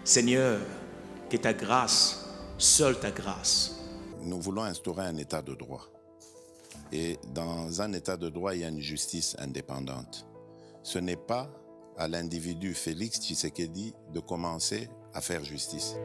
Seigneur, que ta grâce, seule ta grâce. Nous voulons instaurer un état de droit. Et dans un état de droit, il y a une justice indépendante. Ce n'est pas à l'individu Félix Tshisekedi de commencer à faire justice.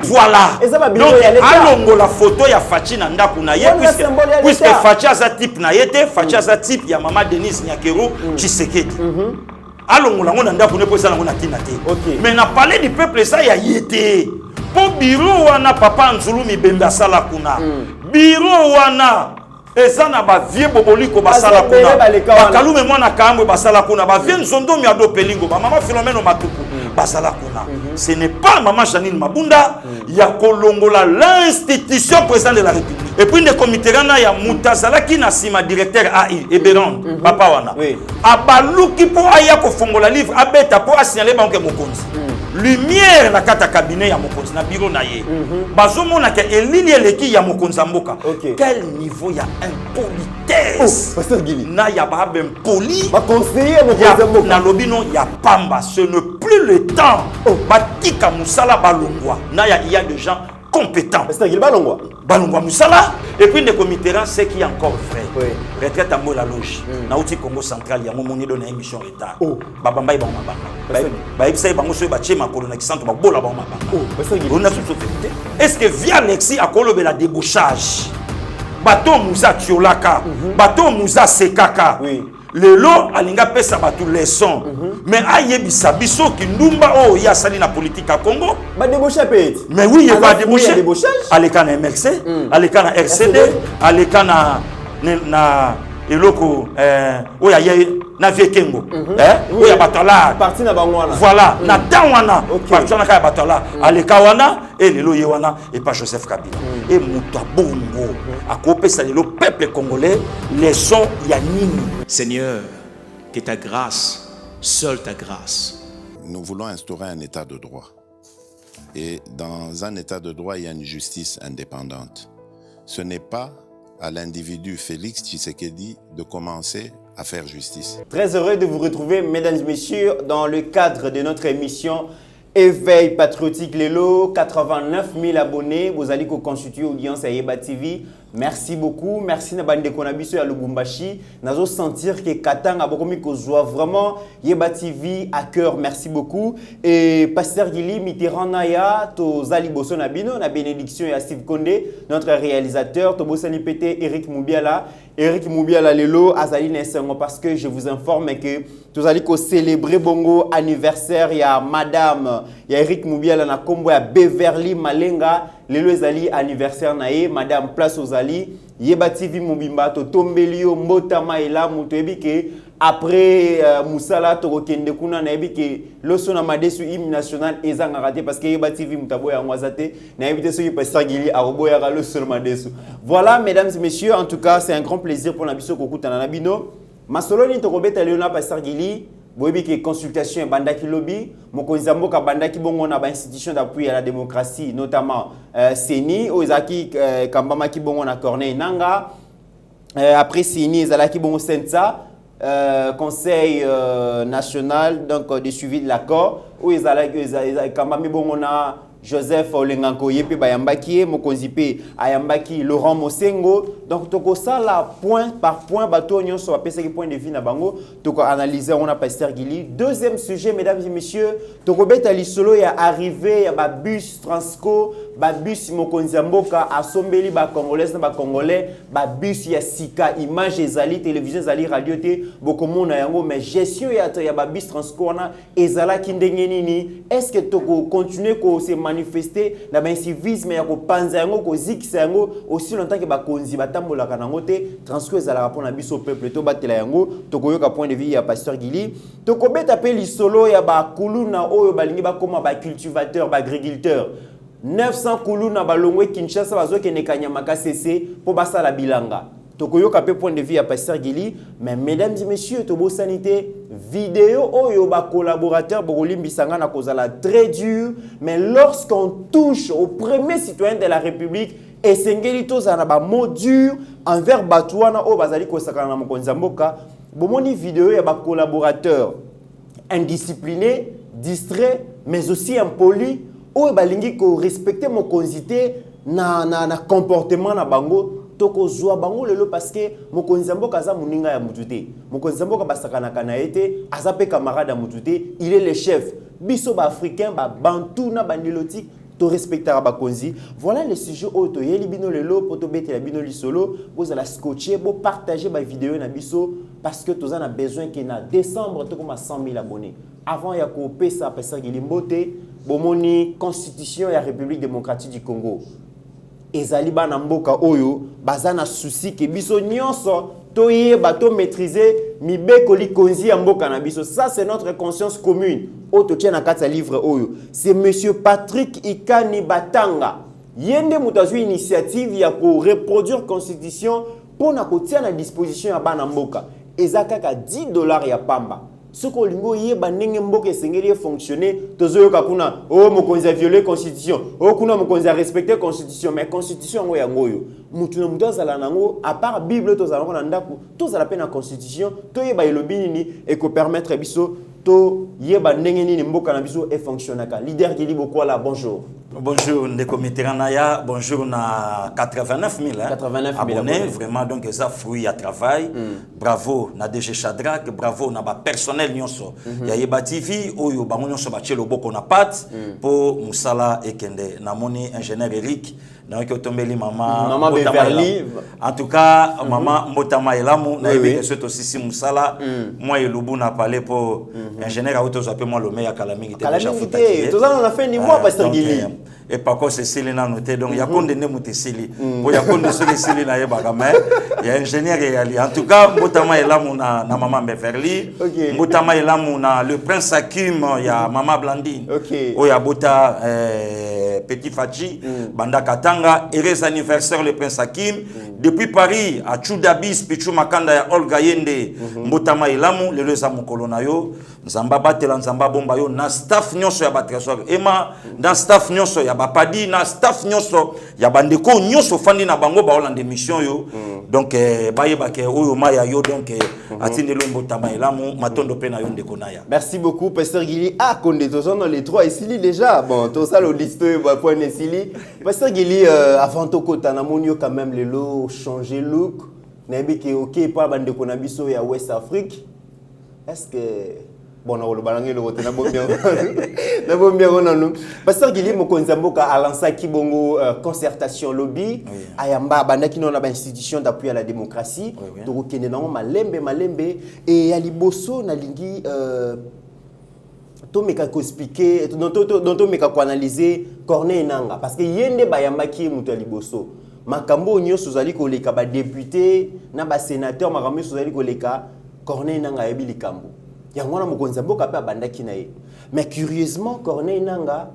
Voilà. Donc, allons la photo ya Fachi nanda kuna ye puisque Fachi a sa type na yete, Fachi a sa type ya Maman Denise Nyakero Tshisekedi. Allons la nanda kuna pour ça na kinate. Mais na parler du peuple ça ya yete. Po bureau wana papa Nzulu Mibembe sala kuna. Bureau wana ezana ba vie boboliko basala kuna. Bakalume mwana kamwe basala kuna. Ba vie nzondo mi ado pelingo ba mama Philomène Matuku basala kuna. Ce n'est pas Maman Janine Mabunda, il y a Kolongola, l'institution président de la République. Et puis le comité il y a Moutazala qui n'a pas directeur AI, Eberon, Papa Wana. Abalou qui pour aya ko fongola livre, abeta pour signaler banque Mokonzi. Lumière na kata cabinet ya Mokonzi na bureau na ye. Bazomo na ke elili eleki ya Mokonzi mboka. Quel niveau ya impolitesse. Pasteur Gili. Na ya ba ben poli. Ba conseiller Mokonzi mboka. Na lobino ya pamba, ce n'est plus le temps. Batika musala balongwa. Na ya il y a des gens compétents. Pasteur Gili balongwa. Balongwa musala et puis le comité c'est qui est encore vrai. Retraite à la loge. Na outil Congo central ya momoni do na émission retard. Babamba ba mabanga. Ba ibisa ba ngoso ba chema kolona ki centre ba bola ba mabanga. On a toute vérité. Est-ce que via Alexis a kolobe la débouchage? Bateau Moussa Tiolaka, bateau Moussa Sekaka. Lelo alinga pesa batu leçon. Mais ayebisa biso ki ndumba o ya sali na politique à Congo. Ba débaucher peut-être. Mais oui, il va débaucher. Aleka na MLC, aleka na RCD, aleka na eloko oya na Viekengo. Oya batala. Parti na bangwana. Voilà, na dawana. Parti na ka batala. Aleka wana et lelo yewana et pas Joseph Kabila. Et muta bongo akopesa lelo peuple congolais leçon ya nini. Seigneur, que ta grâce, seule ta grâce. Nous voulons instaurer un état de droit. Et dans un état de droit, il y a une justice indépendante. Ce n'est pas à l'individu Félix Tshisekedi de commencer à faire justice. Très heureux de vous retrouver, mesdames et messieurs, dans le cadre de notre émission Éveil patriotique Lelo, 89 000 abonnés. Vous allez constituer audience à Yeba TV. Merci beaucoup. Merci na bande konabiso ya Lubumbashi. Nazo sentir que Katanga bokomi ko joie vraiment Yeba TV à cœur. Merci beaucoup. Et Pasteur Gili Mitterrand Naya to Zali Bosso Nabino na bénédiction ya Steve Kondé, notre réalisateur. To Bossani Pété Eric Moubiala. Eric Moubiala Lelo Azali Nessengo parce que je vous informe que vous allez célébrer bongo anniversaire ya Madame ya Eric Moubiala na kombo ya Beverly Malenga. Lelo ezali anniversaire na ye Madame Place Ozali Yeba TV Mobimba to tombelio mbotama ela muto ebike après Moussala to kende kuna na ebike loso na madesu hymne national ezanga raté parce que Yeba TV mutabo ya ngwazate na ebite soki Pasteur Gili arobo ya loso na madesu. Voilà mesdames et messieurs, en tout cas c'est un grand plaisir pour na biso kokutana na bino. Masoloni to kobeta Léona Pasteur Gili. Boyebi que consultation bandaki lobby mokonzi mboka bandaki bongo na ba institution d'appui à la démocratie notamment CENI ozaki kambama ki bongo na Corneille Nanga après CENI ezalaki bongo Sensa conseil national donc de suivi de l'accord où ezalaki kambami bongo na Joseph Olenganko yepe bayambaki mokonzi pe ayambaki Laurent Mosengo. Donc toko sala point par point bato nyonso ba pesa ki point de vue na bango toko analyser on a Pasteur Gili. Deuxième sujet mesdames et messieurs, toko beta lisolo ya arrivé ya ba bus Transco ba bus mokonzi mboka asombeli ba congolais na ba congolais ba bus ya sika image ezali télévision ezali radio te bokomona yango mais gestion ya ba bus transport na ezala kindenge nini est-ce que to continuer ko se manifester na ba civisme ya ko panza yango ko zikisa yango aussi longtemps que ba konzi batambola kanango te transport ezala rapona biso peuple to batela yango to koyoka point de vue ya pasteur Gili to kobeta pe lisolo ya ba kuluna oyo balingi ba koma ba cultivateur ba agriculteur 900 kuluna balongwe Kinshasa bazoke nekanyama CC pour basala bilanga tokoyoka pe point de vue ya pasteur Gili mais mesdames et messieurs tobo sanité vidéo oyo ba collaborateur bokolimbisanga na kozala très dur mais lorsqu'on touche au premier citoyen de la République et sengeli tozana ba mot dur envers batouana o bazali ko sakana na mokonzi mboka bomoni vidéo ya ba collaborateur indiscipliné distrait mais aussi impoli ou balingi ko respecter mon consité na comportement na bango toko zwa bango lelo parce que mon konzamboka za muninga ya mutute mon konzamboka basakana kana ete azape camarade ya mutute il est le chef biso ba africain ba bantu na bandiloti to respectera ba konzi voilà le sujet auto yeli bino lelo poto bete la bino lisolo vous allez scotcher bo partager ba vidéo na biso parce que tous en a besoin qu'il na décembre to comme 100 000 abonnés avant ya ko pesa pesa gilimbote bomoni constitution ya République démocratique du Congo ezali bana mboka oyo bazana souci ke biso nyonso toyeba to maîtriser mibekoli konzi ya mboka na biso ça c'est notre conscience commune auto tient na kati livre oyo c'est monsieur Patrick Ikani Batanga yende mutazui initiative ya ko reproduire constitution pour na kotia na disposition ya bana mboka ezakaka $10 ya pamba ce que lingo yeba ndenge mboka esengeli fonctionner tozoyoka kuna oh mokonzi a violé constitution oh kuna mokonzi a respecté constitution mais constitution ngo ya ngoyo mutu na mutu azala nango à part bible tozala ngo na ndaku tozala pe na constitution to yeba elobi nini et ko permettre biso to yeba ndenge nini mboka na biso e fonctionnaka leader Gili Bokwala bonjour. Bonjour Ndeko Mitterrand, bonjour na 89 000 abonnés, vraiment donc ça fruit à travail. Bravo na DG Shadrack, bravo na ba personnel nyonso. Ya Yeba TV oyo bango nyonso ba tchelo boko na pat pour Musala Ekende na moni ingénieur Eric na ko tombeli maman Beverly. En tout cas maman Mbotama Elamu na yebe que aussi si Musala moi et Lubu na parlé pour ingénieur auto zappé moi le meilleur Kalamingi déjà fatigué. Tout ça on a fait ni mois pasteur Gili. Et par contre c'est Céline na noté donc il y a condamné muté Céline pour il y a condamné Céline na yeba mais il y a ingénieur et en tout cas Mbotama Elamu na maman Beverly Mbotama Elamu na le prince Hakim il y a maman Blandine oh il y a Bota Petit Fachi Banda Katanga heureux anniversaire le prince Hakim depuis Paris à Choudabis Pichou Makanda ya Olga Yende Mbotama Elamu le leza mokolo na yo Nzamba batela Nzamba bomba yo na staff nyonso ya batrésor ema dans staff nyonso ya bapadi na staff nyonso ya bandeko nyonso fandi na bango ba Hollande mission yo donc bayeba ke oyo maya yo donc atindelo Mbotama Elamu matondo pe na yo ndeko na ya. Merci beaucoup pasteur Gili konde tozo dans les trois ici déjà bon to ça le liste point ici pasteur Gili avant to kota na monio quand même les lots changer look nabi ke OK pas bandeko na biso ya West Afrique est-ce que bon on le balangue le vote na bombia on nous pasteur Gili mokonzi mboka alansa kibongo concertation lobby ayamba bandaki na ba institution d'appui à la démocratie to kende na malembe et ya liboso na lingi to meka ko expliquer to meka ko analyser Corneille Nanga parce que yende bayambaki muto ya liboso makambo nyonso zali ko leka ba député na ba sénateur makambo nyonso zali ko leka Corneille Nanga yebi likambo yango na mokonzi mboka pe abandaki na ye mais curieusement Corneille Nanga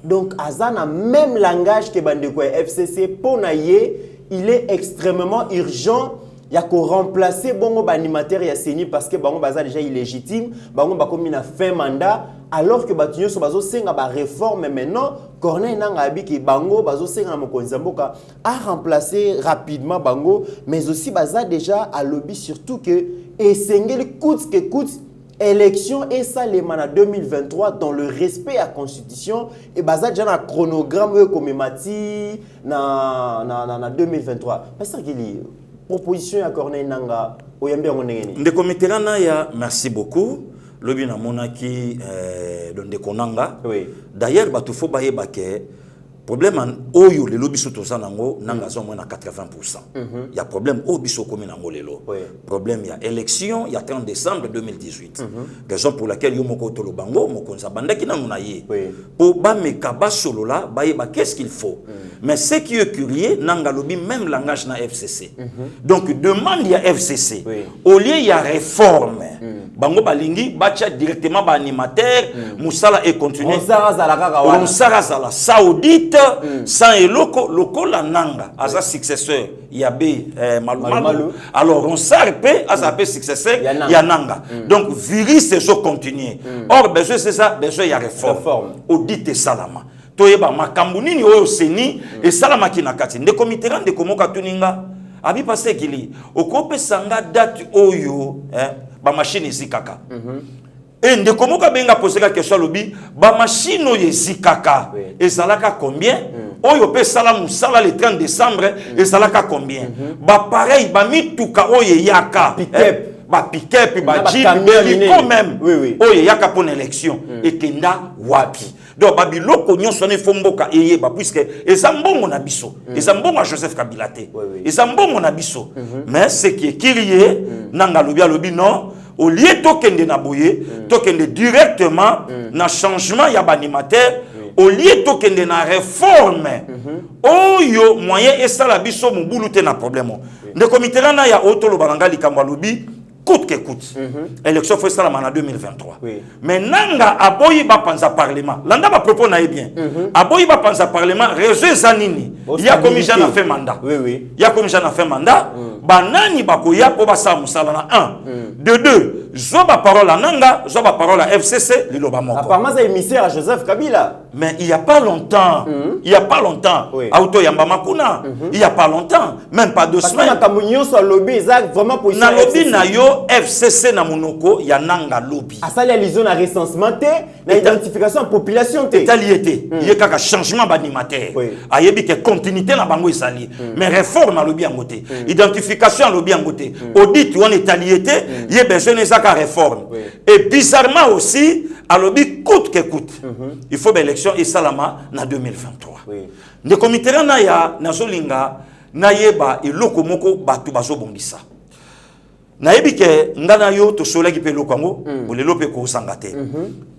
donc azana même langage que bandeko ya FCC pona ye il est extrêmement urgent ya ko remplacer bongo ba animateur ya CENI parce que bango baza déjà illégitime bango bakomi na fin mandat alors que batunyo so bazo senga ba réforme maintenant Corneille Nanga abiki bango bazo senga na mokonzi mboka a remplacer rapidement bango mais aussi baza déjà à lobby surtout que esengeli coûte que coûte élection et ça les mana 2023 dans le respect à la constitution et baza déjà na chronogramme comme mati na 2023 pasteur Gili proposition à Corneille Nanga oyambe ngongeni Ndeko Mitterrand ya merci beaucoup lobi na monaki Ndeko Nanga oui d'ailleurs batufo bayeba ke problème oyo le lobby soto sanango nanga zo moins na 80%. Il y a problème au biso comme nango lelo. Problème il y a élection il y a 30 décembre 2018. Raison pour laquelle yo moko to lobango mokonza bandaki na munaye. Pour ba mekaba solo là ba qu'est-ce qu'il faut. Mais ce qui est curieux nanga lobby même langage na FCC. Donc demande il y a FCC. Au lieu il y a réforme. Bango balingi bacha directement ba animateur musala et continuer. On sarazala saoudite sans eloko loko la nanga asa successeur yabe malumalu. Alors on sarpe asa pe successeur yananga. Donc virus c'est so continuer. Or besoin c'est ça besoin il y a réforme. Audit salama. Toyeba makambu nini oyo seni et salama kinakati ndeko mitera ndeko moka tuninga abi passé kili okope sanga date oyo ba machine zikaka et ndeko moka benga poser la question lobi ba machine oyo zikaka ezalaka combien oyo pe sala musala le 30 décembre ezalaka combien ba pareil ba mituka oyo yaka ba pick-up ba jeep quand même oyo yaka pour élection et kenda wapi. Donc babiloko nyonso ne fomboka eyeba puisque ezambongo na biso ezambongo a Joseph Kabila te ezambongo na biso mais ce qui est crié nanga lobi non au lieu tokende na boye tokende directement na changement ya animateur au lieu tokende na réforme oyo moyen esala biso mobulu te na problème de comité na ya otolo balanga likambo lobi coûte que coûte. Élection faut ça en 2023. Mais nanga aboyi ba panza parlement. Landa ba propos na bien. Aboyi ba panza parlement réseau zanini. Il y a comme j'en a fait mandat. Il y a comme j'en a fait mandat. Banani ba koya po ba sa musala na 1. De 2, zo ba parole à nanga, zo ba parole à FCC, li loba moko. Apparemment c'est émissaire à Joseph Kabila. Mais il y a pas longtemps. Il y a pas longtemps. Auto yamba makuna. Il y a pas longtemps, même pas 2 semaines. Parce que na kamunyo so lobby exact vraiment pour na lobby na yo FCC na monoko ya nanga lobby. Asali alizo na recensement té, na identification en population té. Italiété. Il y a kaka changement d'animateur. Ayebi que continuité na bango isali. Mais réforme na lobby ngoté. Identification lobby ngoté. Audit on italiété, il y a besoin de ça réforme. Et bizarrement aussi, à lobby coûte que coûte. Il faut l'élection et salama na 2023. Le comité na ya nazolinga na yeba iloko moko batu bazo bongisa. Nayebi ke ngana yo to solaki pe lokango bolelo pe ko sangate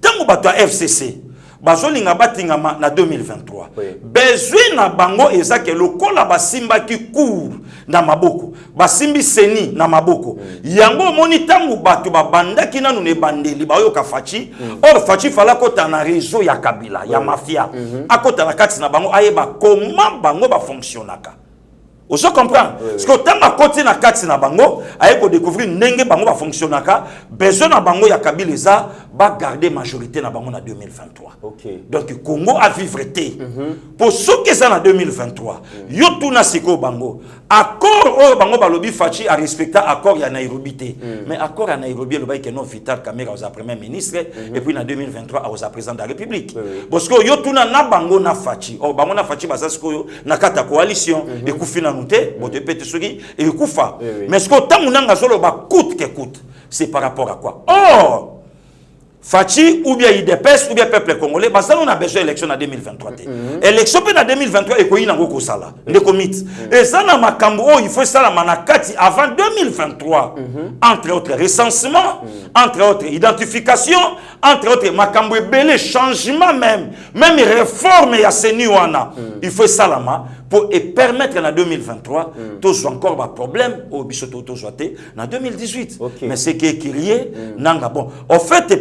tango bato FCC bazolinga batingama na 2023 besoin na bango ezake lokola basimba ki cour na maboko basimbi seni na maboko yango moni tango bato babandaki nanu ne bandeli bayoka fachi or fachi fala kota na réseau ya Kabila ya mafia akota na kati na bango ayeba comment bango ba fonctionnaka. Vous comprenez? Parce que tant que côté na kati na bango, aye ko découvrir ndenge bango ba fonctionnaka, besoin na bango ya Kabileza ba garder majorité na bango na 2023. Donc Congo a vivre té. Pour ceux qui sont en 2023, yo tuna siko bango. Accord o bango ba lobi fachi a respecter accord ya Nairobi té. Mais accord à Nairobi le bail que non Vital Kamerhe aux premier ministre et puis en 2023 aux président de la République. Parce que yo tuna na bango na fachi. O bango na fachi basasiko yo na kata coalition et kufina et Koufa. Mais ce que coûte que coûte, c'est par rapport à quoi? Or, Fachi ou bien IDPS ou bien peuple congolais, on a besoin d'élection en 2023. Élection en 2023 et qu'il y a un sala, des comités. Et ça, dans Makambo, il faut ça la manakati avant 2023. Entre autres recensement, entre autres identification, entre autres Makambo et belé changement même réforme et Seniwana. Il faut ça la pour permettre en 2023 tous encore un problème au bisoto tous en 2018. Mais c'est qui est crié nanga bon. En fait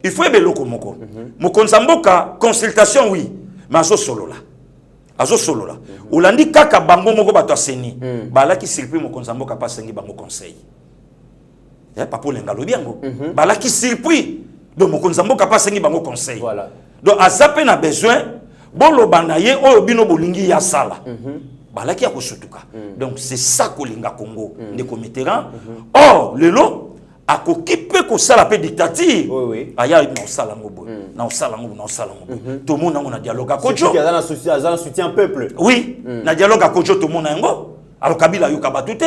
il faut be loko moko. Moko nzamboka consultation oui, mais azo solo là. Azo solo là. Olandi kaka bango moko bato seni. Bala ki surpris moko nzamboka pas sengi bango conseil. Ya pas pour lenga lobiango. Bala ki surpris donc moko nzamboka pas sengi bango conseil. Voilà. Donc azape na besoin bolo banaye oyo bino bolingi ya sala. Balaki ya kosutuka. Donc c'est ça kolinga Congo de commetterant. Or lelo akokipe ko sala pe dictature. Aya na sala ngobo. Na sala ngobo. Tout le monde na dialogue à Kojo. Il y a un soutien peuple. Oui, na dialogue à Kojo tout le monde ngo. alors Kabila yoka batute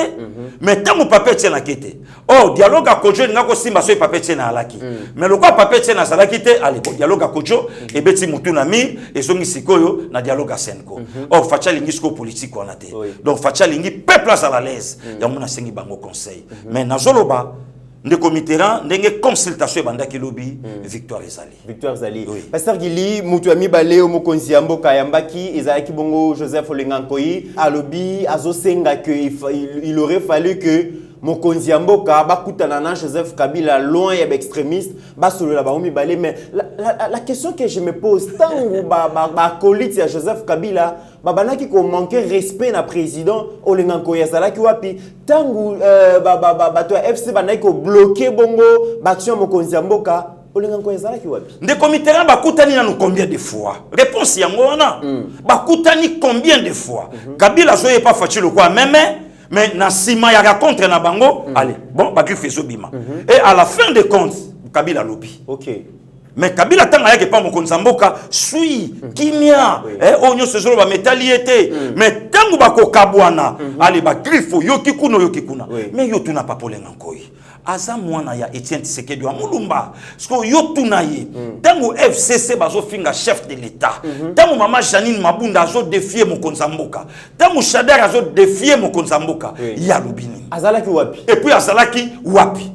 mais tant mon papa tient la kete oh dialogue à Kodjo n'ga ko simba so papa tient na alaki mais le quoi papa tient na salaki te allez dialogue à Kodjo et beti mutu na mi et songi sikoyo na dialogue à Senko oh facha lingi sko politique on a te donc facha lingi peuple à la l'aise ya mona sengi bango conseil mais na zoloba de comiteran ndenge consultation bandaki lobi Victoire Ezali Pasteur Gili mutuami bale o mokonzi ya mboka ya mbaki ezalaki bongo Joseph Olengankoyi alobi azosenga que il aurait fallu que mokonzi ya mboka bakutana na Joseph Kabila loin ya extrémiste basolola ba omi bale mais la question que je me pose tango ba colite ya Joseph Kabila babanaki ko manquer respect na président Olengankoyi azalaki wapi tango bato ya FC banaki ko bloquer bongo baction mokonzi ya mboka Olengankoyi azalaki wapi ndeko mitera bakutani na combien de fois réponse yango wana bakutani combien de fois Kabila soye pas facile quoi même mais na sima ya contre na bango allez bon bakri fezo bima et à la fin de compte Kabila lobi OK mais Kabila tanga yake pa mokonzi mboka sui kimia onyo sezolo ba metaliete mais tangu bako kabwana allez ba grifo yoki kuna mais yo tuna pa Olengankoyi aza mwana ya Etienne Tshisekedi wa Mulumba sko yo tuna ye tangu FCC bazo finga chef de l'état tangu mama Janine Mabunda azo défier mokonzi mboka tangu Shader azo défier mokonzi mboka ya lobini azalaki wapi et puis azalaki wapi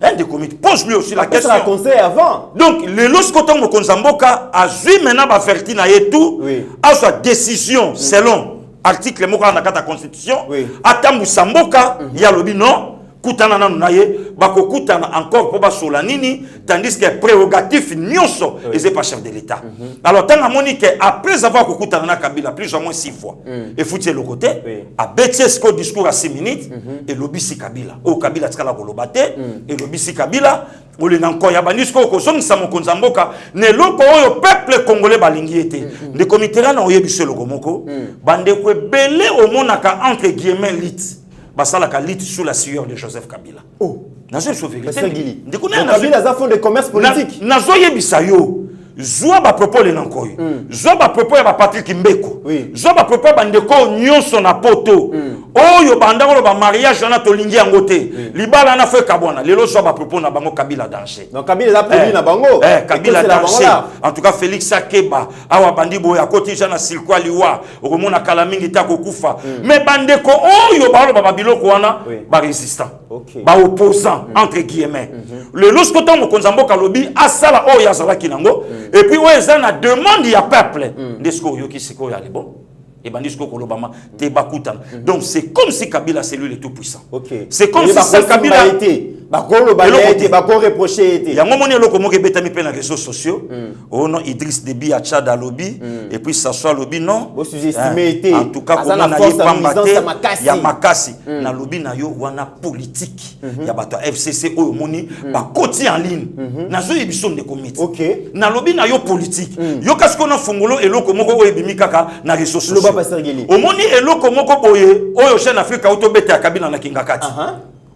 un des comités pose-lui aussi la question. Ça conseil avant. Donc, le lorsqu'on mokonzi mboka a vu maintenant ba ferti na yetu a sa décision selon article moka na kata constitution atambu samboka ya lobi non kutana na naye bako kutana encore pour ba solanini tandis que prérogatif nyonso et c'est pas chef de l'état. Alors tant à Monique après avoir kutana na Kabila plus ou moins 6 fois et foutu le côté a betesco discours à 6 minutes et lobisi Kabila o Kabila tsala ko lobate et lobisi Kabila Olengankoyi ya banisco ko somisa mokonzi mboka ne loko oyo peuple congolais balingi ete de comité na oyebise loko moko bande ko belé au monaka entre guillemets lit basalaka lit sous la sueur de Joseph Kabila. Oh, nazo sauvegarde. Kabila za fond de commerce politique. Nazo yebisa yo. Zwa ba propos Olengankoyi. Zwa ba propos ya ba Patrick Mbeko. Zwa ba propos bandeko nyonso na poto. Oyo bandako ba mariage na tolingi yango te. Libala na fe kabwana. Lelo zwa ba propos na bango Kabila danger. Donc Kabila a produit na bango. Kabila danger. En tout cas Félix Akeba awa bandibo ya koti jana silkwa liwa. Okomona kala mingi ta kokufa. Mais bandeko oyo ba biloko wana ba résistant. Ba opposant entre guillemets. Le lorsque ton mokonzi mboka lobi asala oyo yazalaki nango. Et puis, ouais, ça a demandé à peuple. Donc, c'est comme si Kabila, c'est lui le tout-puissant. C'est comme si Kabila était. Il y a un moment où il y a des réseaux sociaux. Oh non, Idriss Déby a Tchad à lobby. Et puis, ça soit lobby, non. En tout cas, il y a Makassi. Na lobby, il y a politique. Il y a FCC, il y a côté en ligne. Il y a des comités. Na lobby, il y a politique. Il y a des fongolo et loko moko oye bimikaka na réseaux sociaux. Au moni et loko moko boye oyo jeune Afrique auto bete ya Kabila na kingakati.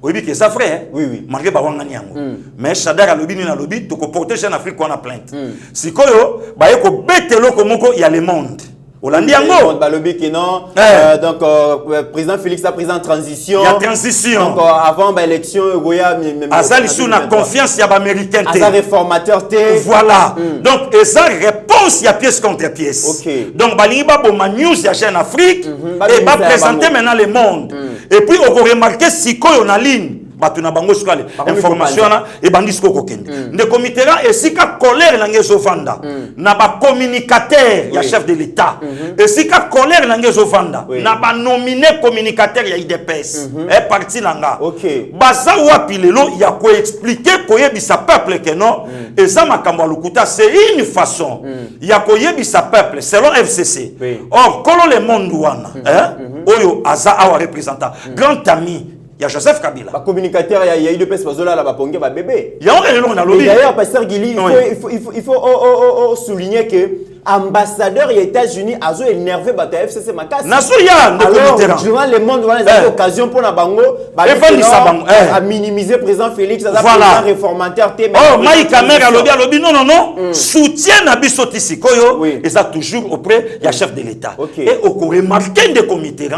Oui, que ça frère. Oui. Malgré bawangani yango. Mais Shader a lobby na lobby to ko porter jeune Afrique on a plainte. Sikoyo ba yeko bete loko moko ya le monde. Hollandi yango. Balobi qui non. Donc président Félix a président transition. Il y a transition. Donc avant l'élection goya Azali sous na confiance ya ba américain té. Azali réformateur té. Voilà. Donc esa réponse ya pièce contre pièce. Donc balingi ba boma news ya chaîne Afrique et ba présenter maintenant le monde. Et puis on va remarquer sikoyo na ligne. Batuna bango skale information na e bangisiko kokende nde comité là et sika colère na ngezo vanda na ba communicateur ya chef de l'état et sika colère na ngezo vanda na ba nominé communicateur ya IDPS et parti nanga baza wapi lelo ya ko expliquer ko yebisa peuple que non et ça makambo lukuta c'est une façon ya ko yebisa peuple selon FCC or kolo le monde wana oyo aza awa représentant grand ami il y a Joseph Kabila. Le communicateur, il y a eu deux personnes qui ont un bébé. Il y a un lobby. D'ailleurs, Pasteur Gili, il faut souligner que ambassadeur des États-Unis a énervé bato FCC makasi. Nasoya alors durant le monde voilà des occasions pour na bango à minimiser président Félix voilà réformateur té oh mai caméra lobi non soutien na biso tisikoyo et ça toujours auprès ya chef de l'État et au remarquer des comités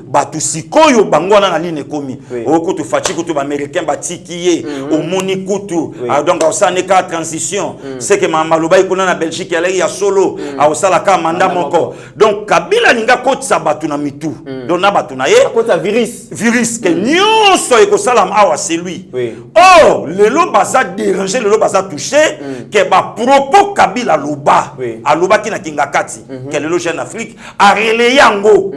bato sikoyo bango na ligne komi o kutu fachi kutu américain batikiye au moni kutu donc ça n'est qu'à transition c'est que maloba ikuna na Belgique ya solo a sala ka mandat moko donc Kabila ninga kotisa batu na mitu donc na batu na ye kotisa virus que nyonso eko salam awa c'est lui oh lelo baza déranger lelo baza touché que ba propos Kabila loba aloba ki na kinga kati que lelo jeune Afrique a relayer yango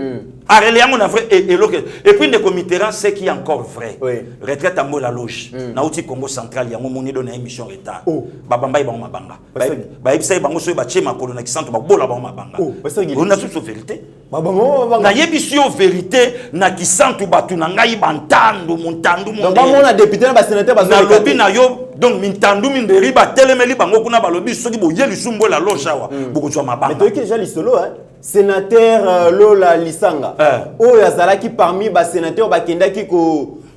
et puis des comités c'est qui est encore vrai retraite à la loge na outil Congo central yango moni do na émission retard babamba ba mabanga ba ibisa bango so ba chema kolona ki centre ba bola ba mabanga on a toute vérité na yebisio vérité na ki centre batu na ngai bantando montando donc ba mona député na ba sénateur ba na lobi na yo donc mintandu minderi ba telemeli bango kuna ba lobi soki bo yeli sumbo la loge awa boko twa mabanga mais toi que j'ai solo sénateur Lola Lisanga oyo azalaki parmi ba sénateur bakendaki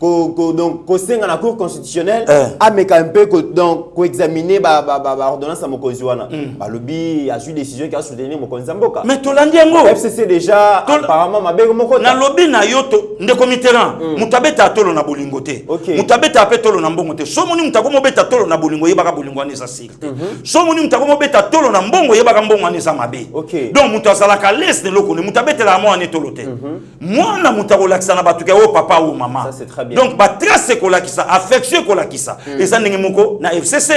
donc kosenga na cour constitutionnelle ameka un peu donc ko examiner ba ordonnance à mokonzi wana ba lobi a eu décision qui a soutenir mokonzi mboka mais to landi yango FCC déjà apparemment mabego moko na lobi na yoto ndeko mitterrand mutabeta tolo na bolingo te mutabeta pe tolo na mbongo te so moni mutako mobeta tolo na bolingo yebaka bolingo ani za sir so moni mutako mobeta tolo na mbongo yebaka mbongo ani za mabe donc mutazala ka leste loko ne mutabeta la mo ani tolo te mwana mutako lakisa na batuka o papa ou maman ça c'est très bien donc ba trace kolakisa affection kolakisa eza ndenge moko na FCC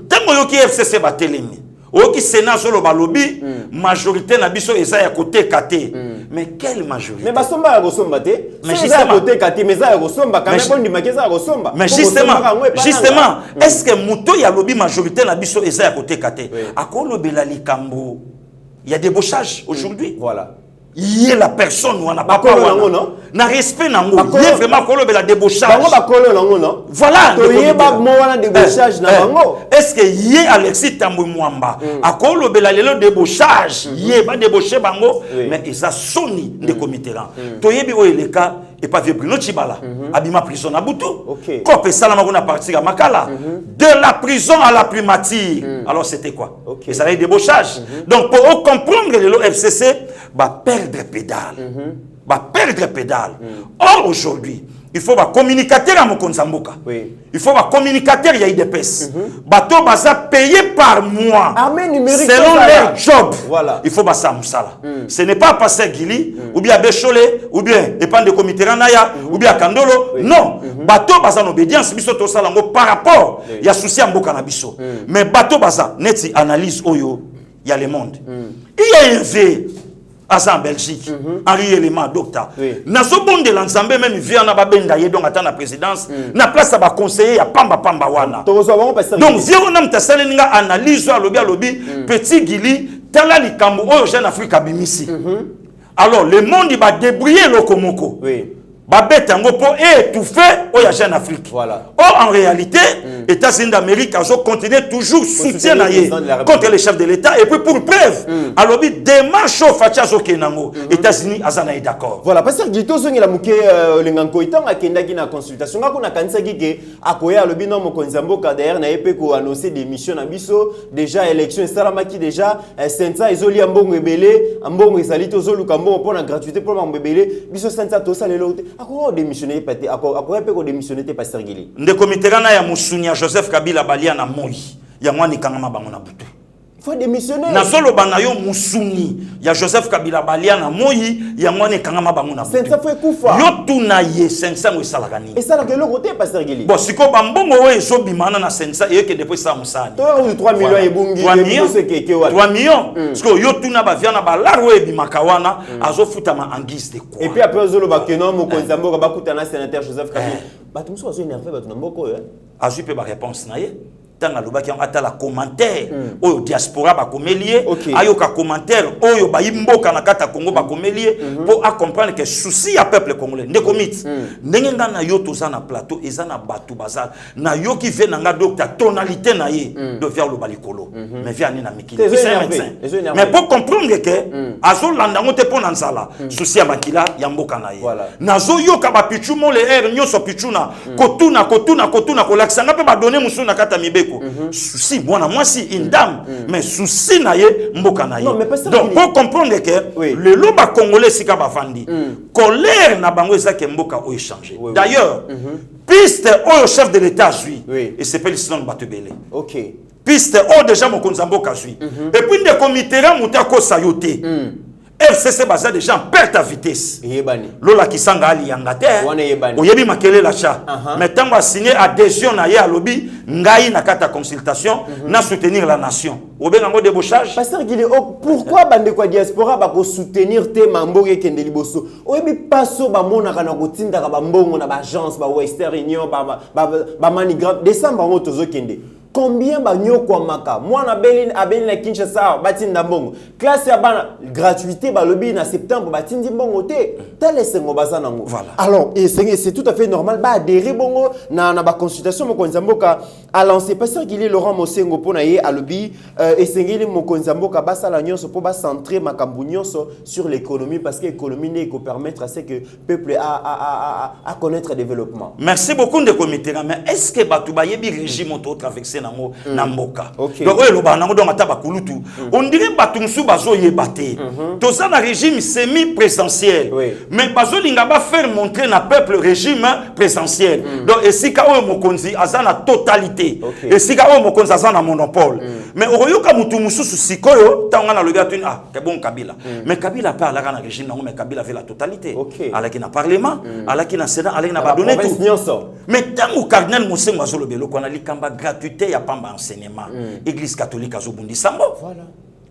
tango yoki FCC ba telemi oki Sénat solo balobi majorité na biso eza ya côté katé mais quelle majorité mais basomba ya kosomba te mais justement côté katé mais za ya kosomba quand même on dit makeza ya kosomba mais justement est-ce que muto ya lobi majorité na biso eza ya côté katé akolobela likambo il y a débauchage aujourd'hui voilà il est la personne ou on n'a pas na respect nango il est vraiment kolo la débauchage voilà débauchage est-ce que yé Alexis Tambwe Mwamba akolo bela lelo débauchage yé ba débaucher bango mais ça soni de comité là toyebi o eleka et pas vieux Bruno Chibala abima prison na butu kope salama kuna partir à Makala de la prison à la primature alors c'était quoi et ça les débauchage donc pour comprendre le FCC va perdre pédale or aujourd'hui il faut un communicateur à Mokonzamboka. Il faut un communicateur à IDPS. Bateau baza payé par mois. Selon leur job. Voilà. Il faut basa musala. Ce n'est pas passer Gili, ou bien Bécholé, ou bien Epan de comité Ranaya, ou bien Kandolo. Non. Bateau baza en obédience, biso to salango par rapport. Il y a souci à Mboka na biso. Mais bateau baza, neti analyse oyo, il y a le monde. Il y a un V. En Belgique, Henri Elément, docteur. Naso bon de l'ensemble, même vient na babenda ye donc attend la présidence, na place à ba conseiller ya pamba wana. Donc vient on am tasale ninga analyse à lobby petit Gili tala likambo oyo jeune Afrique abimisi. Alors le monde il va débrouiller lokomoko. Babet tango pour étouffer au jeune Afrique. Voilà. Or en réalité, États-Unis d'Amérique ont continué toujours soutien contre les chefs de l'État et puis pour preuve, alors bi démarche au Fachazo Kenango, États-Unis azana est d'accord. Voilà parce que Gito songi la muke lenganko itang akenda ki na consultation ngako na kanisa ki akoya lobi no mokonzamboka d'ailleurs na epé ko annoncer des missions na biso déjà élection salamaki déjà sensa ezoli ambongo ebele ambongo ezali tozolu kambo pour la gratuité pour mbebele biso sensa to salelo ako démissionner pété ako epé ko démissionner té pasteur Gili nde comité kana ya musunya Joseph Kabila balia na moi ya mwani kangama bango na butu faut démissionner na solo banayo musuni ya Joseph Kabila balia na moi ya mwani kangama bango na butu sensa foi kufa yo tuna ye sensa ngo salagani et ça la le côté pasteur Gili bon siko bambongo we so bimana na sensa et que depuis ça musani 3 millions et bungi 3 millions parce que yo tuna ba via na ba larwe bimakawana azo futama en guise de quoi et puis après zolo bakeno mokonzamboka bakutana sénateur Joseph Kabila batumso azo énervé batunamboko azu pe ba réponse na ye tanga lobaki ata la commentaire oyo diaspora ba komelie ayoka commentaire oyo ba imboka na kata Congo ba komelie pour à comprendre que souci ya peuple congolais ndeko mit ndenge nga na yo toza na plateau ezana batu bazal na yo qui vient nga docteur tonalité na ye de vers le balikolo mais vient na mikili c'est un médecin mais pour comprendre que azo landa ngote pona nzala souci ya makila ya mboka na ye nazo yoka ba pichu mo le air nyoso pichuna kotuna kolakisa nga pe ba donner musu na kata mibeko souci mwana mwasi une dame mais souci na ye mboka na ye donc pour comprendre que le loba congolais sika ba fandi colère na bango ezake mboka o échanger d'ailleurs piste au chef de l'état suit et c'est pas l'histoire de Batubele piste au déjà mon konzamboka suit et puis de comité ra mutako sayote FCC baza déjà en perte à vitesse. Lola kisanga ali yangate. Oyebi makele la cha. Mais tant va signer adhésion na ye alobi ngai na kata consultation na soutenir la nation. Obenga ngo débauchage. Pasteur Guilé, pourquoi bande kwa diaspora ba ko soutenir te mamboke kende liboso? Oyebi paso ba mona kana ko tinda ka ba mbongo na ba agence ba Western Union ba Manigram décembre ngo tozo kende. Combien bagno kwa maka mwana abeli na Kinshasa batinda mbongo classe ya bana gratuité ba lobi na septembre batindi mbongo te tele ngo bazana ngo alors et c'est tout à fait normal ba adhérer bongo na ba consultation mo konzamboka a lancé pasteur Guilé Laurent Mosengo pona ye a lobi et sengeli mo konzamboka ba sala nyonso po ba centrer makambu nyonso sur l'économie parce que l'économie ne ko permettre à ce que peuple à connaître le développement. Merci beaucoup de comité mais est-ce que batuba yebi régime auto traverser na mboka donc oyo ba nango donc ata bakulutu on dirait batumsu bazo yebate to ça na régime semi présidentiel mais bazo linga ba faire montrer na peuple régime présidentiel donc esika oyo mokonzi azana totalité esika oyo mokonzi azana monopole mais oyoka mutu mususu sikoyo tanga na lobi atuni ke bon Kabila mais Kabila parle na régime nango mais Kabila avait la totalité alaki na parlement alaki na sénat alaki na ba donner tout mais tango cardinal Mosengo bazo lobelo ko na likamba gratuité ya pamba enseignement église catholique azobundi sambo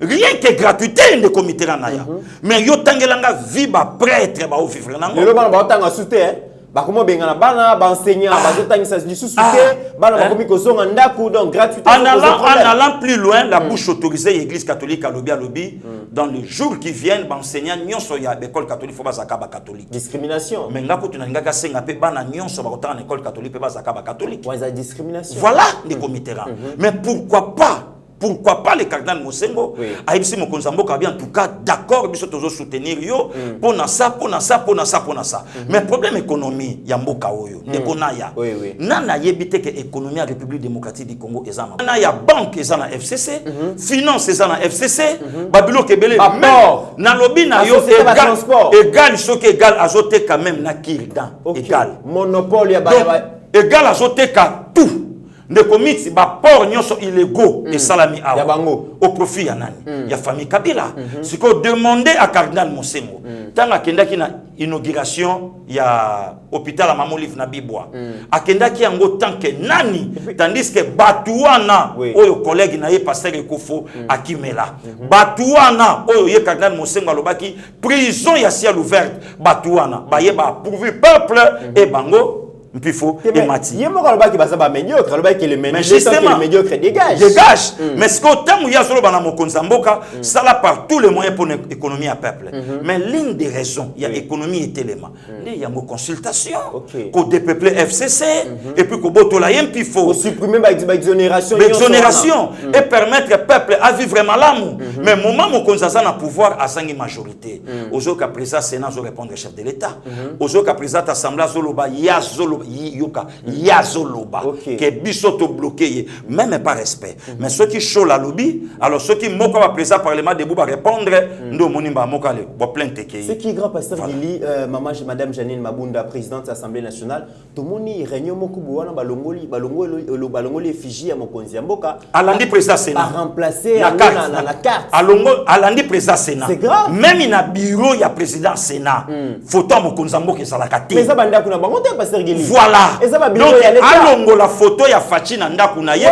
rien que gratuité de comité na ya mais yo tangelanga vie ba prêtre ba vivre nango le bana ba tanga soutien ba komo bengana bana ba enseignant ba zotangisa lisusu te bana ba komi kozonga ndaku donc gratuité en allant plus loin la bouche autorisée église catholique à lobby dans les jours qui viennent ba enseignant nyonso ya école catholique faut ba zakaba catholique discrimination mais ngako tunanga ka senga pe bana nyonso ba kotanga école catholique pe ba zakaba catholique ouais ça discrimination voilà les comités mais pourquoi pas le cardinal Mosengo aibisi mokonzamboka bien en tout cas d'accord biso tozo soutenir yo pour ça mais problème économie ya mboka oyo nekonaya nana yebite que économie à République démocratique du Congo ezama na ya banque ezana FCC finance ezana FCC babilo kebele na lobby na yo égal soki égal azote quand même na kirdan égal monopole ya égal azote ka tout ne commis ba port nyonso illégaux et salami awa au profit ya nani ya famille Kabila ce qu'on demandait à cardinal Mosengo tanga kendaki na inauguration ya hôpital à Mamolive na Bibwa akendaki yango tant que nani tandis que batuana oyo collègue na ye pasteur Ekofo akimela batuana oyo ye cardinal Mosengo alobaki prison ya ciel ouvert batuana ba ye ba pourvu peuple et bango Mpifo et Mati. Il y a un qui va médiocre, le médiocre dégage. Mais ce qu'au temps où il y a solo dans mon konzamboka, ça là par tous les moyens pour l'économie à peuple. Mais l'une des raisons, il y a économie et éléments. Il y a une consultation, qu'on dépeuple FCC, et puis qu'on botte la Mpifo. Pour supprimer l'exonération. L'exonération et permettre au peuple à vivre vraiment l'amour. Mais moment mon konzazana a pouvoir à 5 majorité. Aujourd'hui, après ça, Sénat, je répondre au chef de l'État. Aujourd'hui, après ça, l'Assemblée, Zoloba, Yazolo. Yoka yazoloba que bisoto bloqué même pas respect mais ceux qui chaud la lobby alors ceux qui moko va président parlement debout va répondre ndo monimba mokale bo plainte ke ce qui est grand pasteur Guili madame Janine Mabunda présidente de l'Assemblée nationale to moni réunion moko buwana balongoli effigie ya mokonzi mboka alandi président Sénat remplacer la carte alandi président Sénat c'est grave même il a bureau ya président Sénat photo mokonzi mboka ça la carte mais ça banda kuna bango te pasteur Guili voilà. Donc, allons la photo ya Fachi na ndaku na ye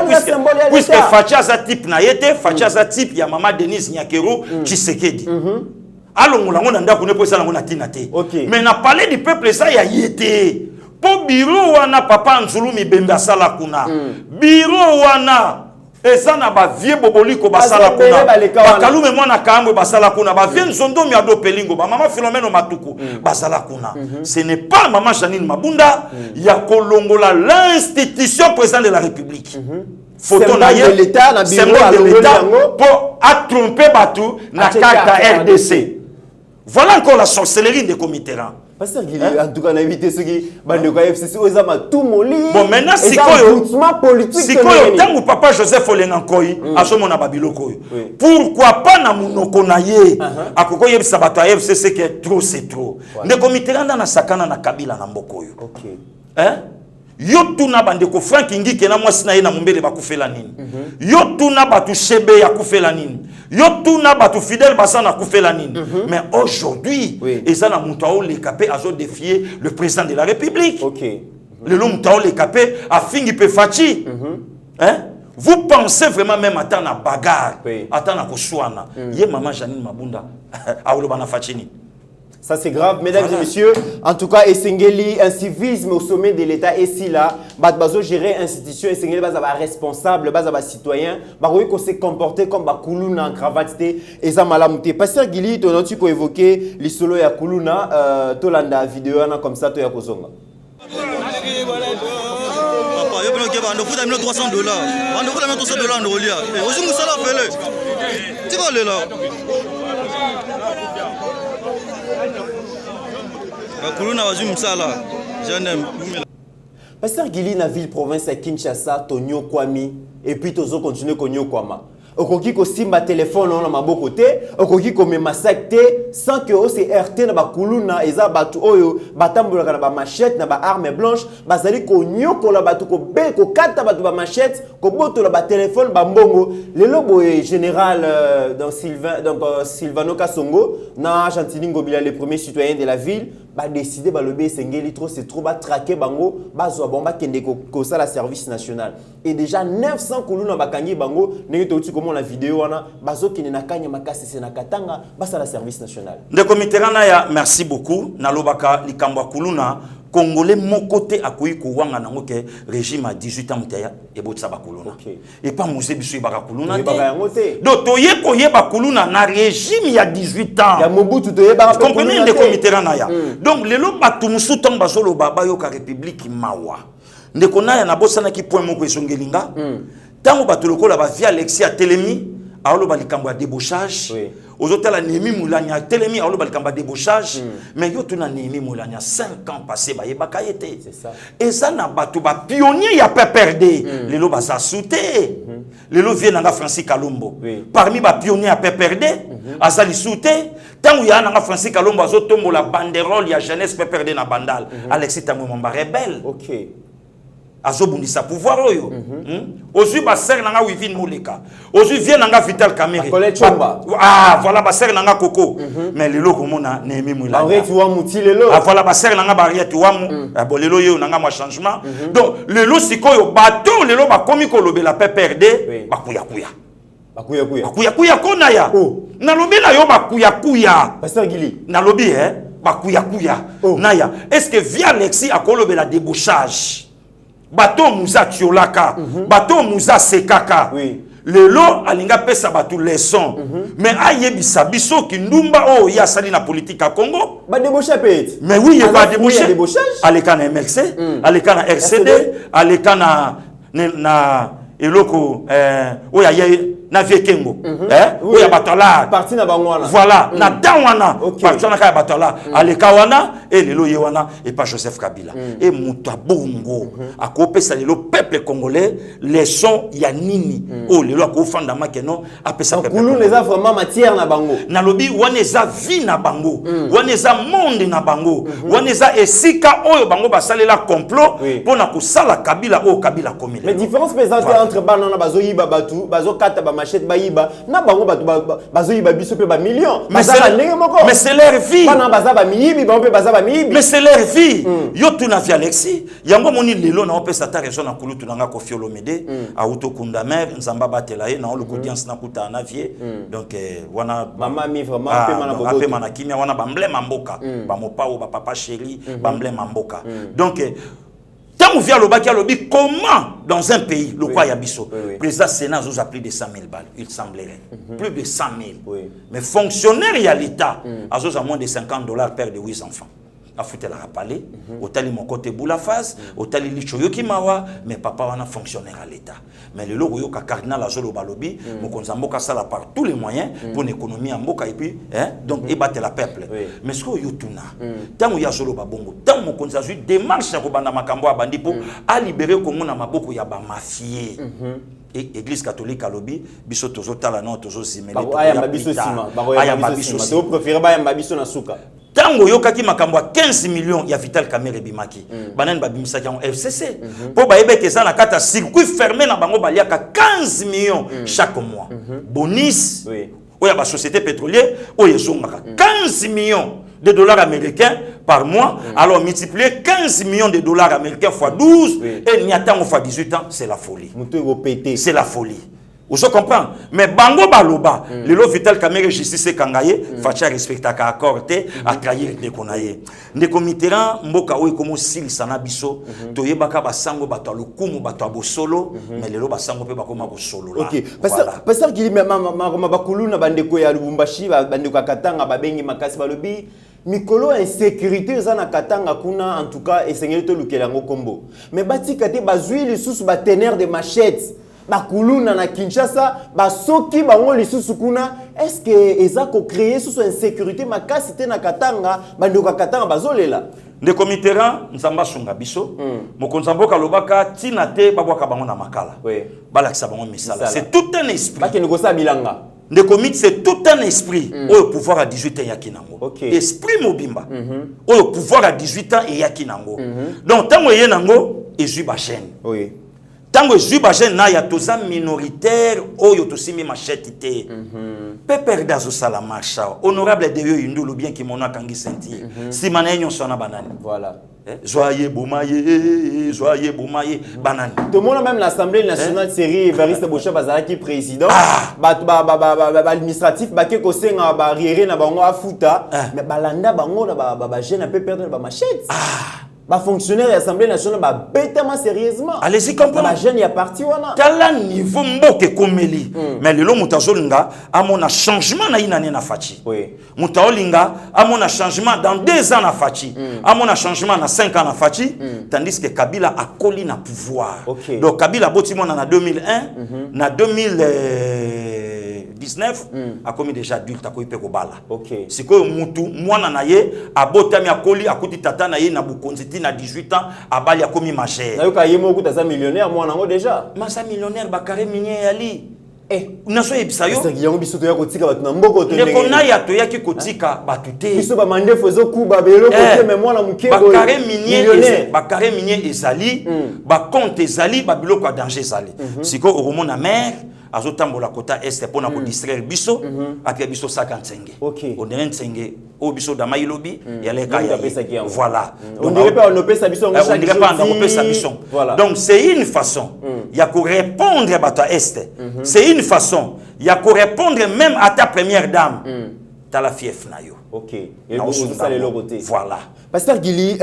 puisque Fachi a sa type na yete, Fachi a sa type ya maman Denise Nyakero Tshisekedi. Allons la ngona ndaku ne posa la ngona tinate. Mais na parler du peuple ça ya yete. po bureau wana papa Nzulu Mibembe asala kuna bureau wana ezana ba vie boboliko basala kuna bakalume mwana kamwe basala kuna ba vie nzondo mi ado pelingo ba mama Philomène Matuku basala kuna. Ce n'est pas maman Janine Mabunda ya kolongola l'institution président de la République. Photo na ye l'État na bureau de l'État pour a tromper Batou na carte RDC. Voilà encore la sorcellerie de Comiteran. Pasteur Guili, en tout cas, on a évité ceux qui bandent le FCC, ils ont tout molli. Bon, maintenant, si quoi, tant que papa Joseph Olenankoy, à ce moment-là, Babiloko. Pourquoi pas na monokonaye, à quoi y a sabato FCC qui est trop, c'est trop. Ne Comiteran dans la sakana na Kabila na Mbokoyo. Ok. Hein? Yotuna bandeko Frank Ngiki na mwasi na ye na mumbele bakufela nini. Yotuna batu Shebe ya kufela nini. Yotuna batu Fidèle Basana kufela nini. Mais aujourd'hui, ezana mutao le capé a défier le président de la République. OK. Le mutao le capé a fingi pe fachi. Hein? Vous pensez vraiment même attendre na bagarre, attendre na koswana. Ye maman Janine Mabunda a olobana fachini. Ça c'est grave, mesdames et messieurs. En tout cas, Essengeli, un civisme au sommet de l'État et si là, bazo gérer institution, Essengeli baza responsable, baza citoyen, baroui qu'on s'est comporté comme Kuluna en cravate et ça malamouté. Pasteur Gili, ton autre pour évoquer l'isolo ya Kuluna, tolanda vidéo comme ça to ya kozonga. Papa, yo bino keba ndo futa $300. Ndo futa $300 ndo lia. Ozu musala fele. Tiko lela. Kuluna wazu msala. Janem. Pasteur Gili na ville province à Kinshasa, Tonyo Kwami et puis tozo continuer konyo kwama. Okoki ko simba téléphone na maboko te, okoki ko mema sac te sans que o se RT na bakuluna eza batu oyo batambola na ba machette na ba arme blanche, bazali ko nyokola batu ko be ko kata batu ba machette, ko boto la ba téléphone ba mbongo. Le lobo général Sylvano Kasongo na Argentine Ngobila le premier citoyen de la ville ba décider ba lobé Essengeli trop c'est trop ba traquer bango bazwa bomba kende ko ça la service national et déjà 900 kuluna bakangi bango nenge to comment la vidéo wana bazo kine na kanya makasi se na katanga basa la service national de Comiteran ya merci beaucoup na lobaka likambo kuluna Congolais mon côté akuyi ko wanga nango ke régime à 18 ans mutaya et botsa bakuluna et pas musée biso ibaka kuluna te donc toye ko yeba kuluna na régime il y a 18 ans ya Mobutu toye ba comprenez de Comiteran ya donc lelo batu musu tong bazolo baba yo ka république mawa ndeko na ya na bosana ki point moko esongelinga tango batu lokola ba via Alexis Atelemi aolo ba likambo ya débauchage ozotala Némi Moulania Telemi aolo ba likambo ya débauchage mais yo tuna Némi Moulania 5 ans passé ba yebaka yete c'est ça et ça na batu ba pionnier ya PPRD lelo ba sa souté lelo vient nga Francis Kalombo parmi ba pionnier ya PPRD azali souté tango ya nga Francis Kalombo azotombo la banderole ya jeunesse PPRD na bandal Alexis Tamwemba rebelle OK azobundisa pouvoir oyo ozui ba ser nanga Wivine Moleka ozui vient nanga Vital Kamerhe voilà ba ser nanga Koko mais lelo komona Némi Moulania Henriette Wamuti lelo voilà ba ser nanga Henriette Wamu bo lelo yo nanga mwa changement donc lelo sikoyo bato lelo ba komi ko lobela PPRD bakuya kuya kona ya na lobela yo bakuya kuya Pasteur Gili na lobi bakuya naya est-ce que via Alexis akolobela débauchage bato muza tiolaka bato muza sekaka lelo alinga pesa batu leçon mais ayebisa biso ki ndumba o ya sali na politique à Congo ba débaucher peut mais oui il va débaucher aleka na MLC aleka na RCD aleka na eloko oya ye na viekengo oya batala parti na bangwana voilà na dawana parti na ka batala aleka wana et lelo ye wana et pas Joseph Kabila et mutabongo akopesa lelo peuple congolais leçon ya nini o lelo akofanda makeno apesa peuple kulu les a vraiment matière na bango na lobi wana eza vie na bango wana eza monde na bango wana eza esika oyo bango basalela complot pona kosala Kabila o Kabila komile mais différence présente entre banana bazo yiba batu bazo kata ba machette bayiba na bango batu bazo yiba biso pe ba millions mais c'est leur vie bana baza ba miyibi ba pe baza ba Mais c'est leur vie. Yo tu na vi Alexis. Yango moni lelo na opesa ta raison na kulu tunanga Koffi Olomide a auto kundamer nzamba batela ye na le audience na kuta na vie. Donc wana maman mi vraiment pe mana kimia wana bamblème mboka ba mopa ou ba papa chéri bamblème mboka. Donc tant via le baki alobi comment dans un pays le quoi yabiso président Sénat nous a plus de 100 000 balles il semblerait plus de 100 000 mais fonctionnaire y a l'état a moins de $50 père de 8 enfants a foutu la rapalé au tali mon côté boula phase au tali lichoyo ki mawa mais papa wana fonctionnaire à l'état mais le logo yoka cardinal azolo balobi mo konzamboka sala par tous les moyens pour l'économie en mboka et puis hein donc et battre la peuple mais ce que yotuna tant ya zolo babongo tant mo konzazu démarche ko banda makambo abandi pour à libérer Congo na maboko ya ba mafié et église catholique à lobby biso tozo tala non tozo zimeli to aya mabiso sima aya mabiso sima to préférer ba mabiso na suka tango yokaki makambo 15 millions ya Vital Kamerhe bimaki banane babimisaki en FCC po baebe ke ça na kata circuit fermé na bango baliaka 15 millions chaque mois bonus oya ba société pétrolière oya zongaka 15 millions de dollars américains par mois alors multiplier 15 millions de dollars américains fois 12 et n'y attend fois 18 ans c'est la folie c'est la folie. Vous comprenez? Mais bango baloba, le lo Vital Kamerhe justice kangaye, facha respecta ka accordé à trahir de konaye. Ne comiteran mboka oy komo sil sana biso, toyebaka basango bato lokumu bato bosolo, mais le lo basango pe bakoma bosolo là. OK. Pasteur Gili ma bakulu na bandeko ya Lubumbashi, bandeko Katanga babengi makasi balobi mikolo insécurité za na Katanga kuna en tout cas esengeli to lukelango kombo. Mais batika te bazui lisusu ba teneur de machettes. Bakuluna na Kinshasa basoki bango lisusu kuna est-ce que ezako créer sous insécurité makasi te na Katanga bandoka Katanga bazolela de comiteran nzamba sunga biso mokonzamboka lobaka tina te babwaka bango na makala balakisa bango misala c'est tout un esprit bakene ko sa bilanga de comité c'est tout un esprit au pouvoir à 18 ans yakinango esprit mobimba au pouvoir à 18 ans et yakinango donc tango yenango ezui ba chaîne tango zuba jeune na ya toza minoritaire oyo tosimi machette te pe perda zo sala marcha honorable de yo yindulu bien ki mona kangi senti si manenyo sona banani voilà joyeux boumaye banani tout le monde même l'Assemblée nationale série Evariste Bocha Bazalaki président administratif baké ko senga ba riere na bango afuta mais balanda bango na ba jeune pe perdre ba machette ba fonctionnaire de l'Assemblée nationale ba bêtement sérieusement. Allez-y comprendre. Ba jeune ya parti wana. Tala niveau mboke komeli. Mais lelo mutazolinga amona changement na inane na fachi. Oui. Mutaolinga amona changement dans 2 ans na fachi. Amona changement na 5 ans na fachi tandis que Kabila a collé na pouvoir. Donc Kabila botimo na 2001 na 2019 a commis déjà adulte a koipe ko bala. C'est que mutu mwana na ye abotami akoli akuti tata na ye na bukonzi na 18 ans abali a commis majeur. Na yoka yemo kuta za millionnaire mwana ngo déjà. Masa millionnaire bakare minye yali. Naso yebisa yo. C'est yango biso to ya kotika batu na mboko to ndenge. Ndeko na ya to ya ki kotika batu te. Biso ba mandefu ezo kuba belo kote mais mwana mukebo. Bakare minye ezali, ba compte ezali, ba biloko a danger ezali. Siko okomo na mer azotambola kota est pour na ko distraire biso après biso 50 on est nsenge o biso da mailobi ya leka ya voilà on dirait pas on opesa biso on dirait pas on opesa biso donc c'est une façon ya ko répondre bata est c'est une façon ya ko répondre même à ta première dame ta la fief na yo et vous ça les logoté voilà Pasteur Gili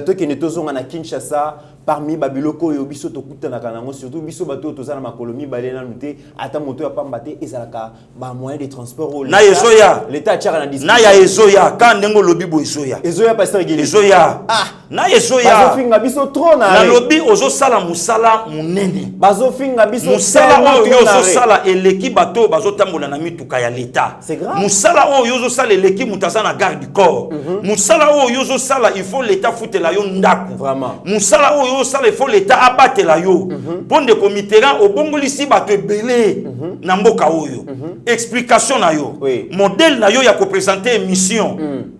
to ke ne tozonga na Kinshasa parmi babiloko yo biso to kutana kanango surtout biso bato tozana makolomi balena nute ata moto ya pambate ezalaka ba moyen de transport na ezoya l'état tchara na discussion na ya ezoya ka ndengo lobi bo ezoya Pasteur Gili ezoya na ezoya bazofinga biso trop na lobi ozo sala musala munene bazofinga biso musala oyo ozo sala eleki bato bazotambola na mituka ya l'état c'est grave musala oyo ozo sala eleki mutazana garde du corps musala oyo ozo sala il faut l'état foutela yo ndaku vraiment musala oyo il faut l'état abattre la yo bonde comiteran obongolisi bato belé na mboka oyo explication na yo modèle na yo ya ko présenter émission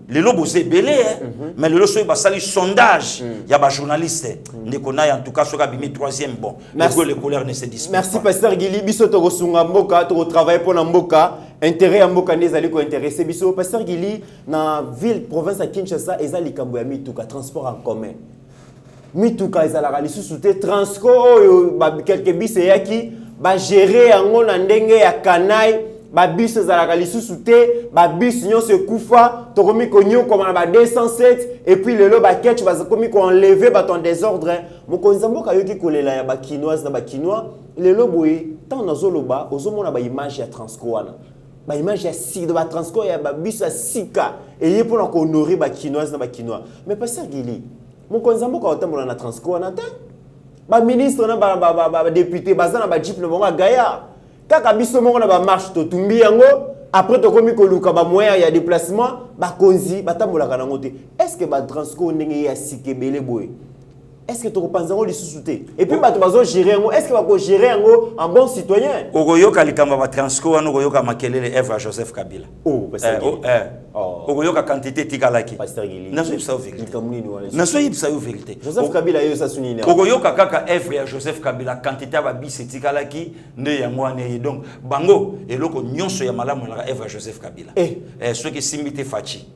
les lobos belé mais le loso ba sali sondage ya ba journaliste ndeko na en tout cas soka bimi 3e bon les couleurs ne se disputent merci Pasteur Gili biso to kosunga mboka to travailler pour na mboka intérêt à Mbokande ezali ko intéressé biso pasteur Gili na ville province à Kinshasa ezali likambo ya mituka transport en commun mituka ezalaka lisusu te Transco oyo quelques bis eyaki ba gérer yango na ndenge ya kanai ba bis ezalaka lisusu te ba bis nyonso ekufa tokomi konyo comme na ba 207 et puis lelo ba ketch ba komi ko enlever ba ton désordre mokonzi mboka yoki kolela ya ba kinoise na ba kinois lelo boye tant nazoloba ozomona ba image ya Transco wana ba image ya si de ba Transco ya ba bis ya sika et pour na ko honorer ba kinoise na ba kinois mais pasteur Gili mokonzi mboka otambola na Transco wana te ba ministre na ba député baza na ba jeep na bonga gaya kaka biso moko na ba marche to tumbi yango après to komi ko luka ba moyen ya déplacement ba konzi batambola kana ngote est-ce que ba Transco ndenge ya sikebele boy est-ce que tu repenses à l'issue et puis tu vas gérer est-ce que tu vas gérer en bon citoyen ogoyoka likamba ba Transco wana ogoyoka makelele Eva Joseph Kabila oh pasteur ogoyoka quantité tikalaki pasteur Gili naso ipsa vérité naso ipsa vérité Joseph Kabila yo sa sunini ogoyoka kaka Eva ya Joseph Kabila quantité ba bisi tikalaki nde yango ane donc bango eloko nyonso ya malamu la Eva Joseph Kabila ceux qui simité fachi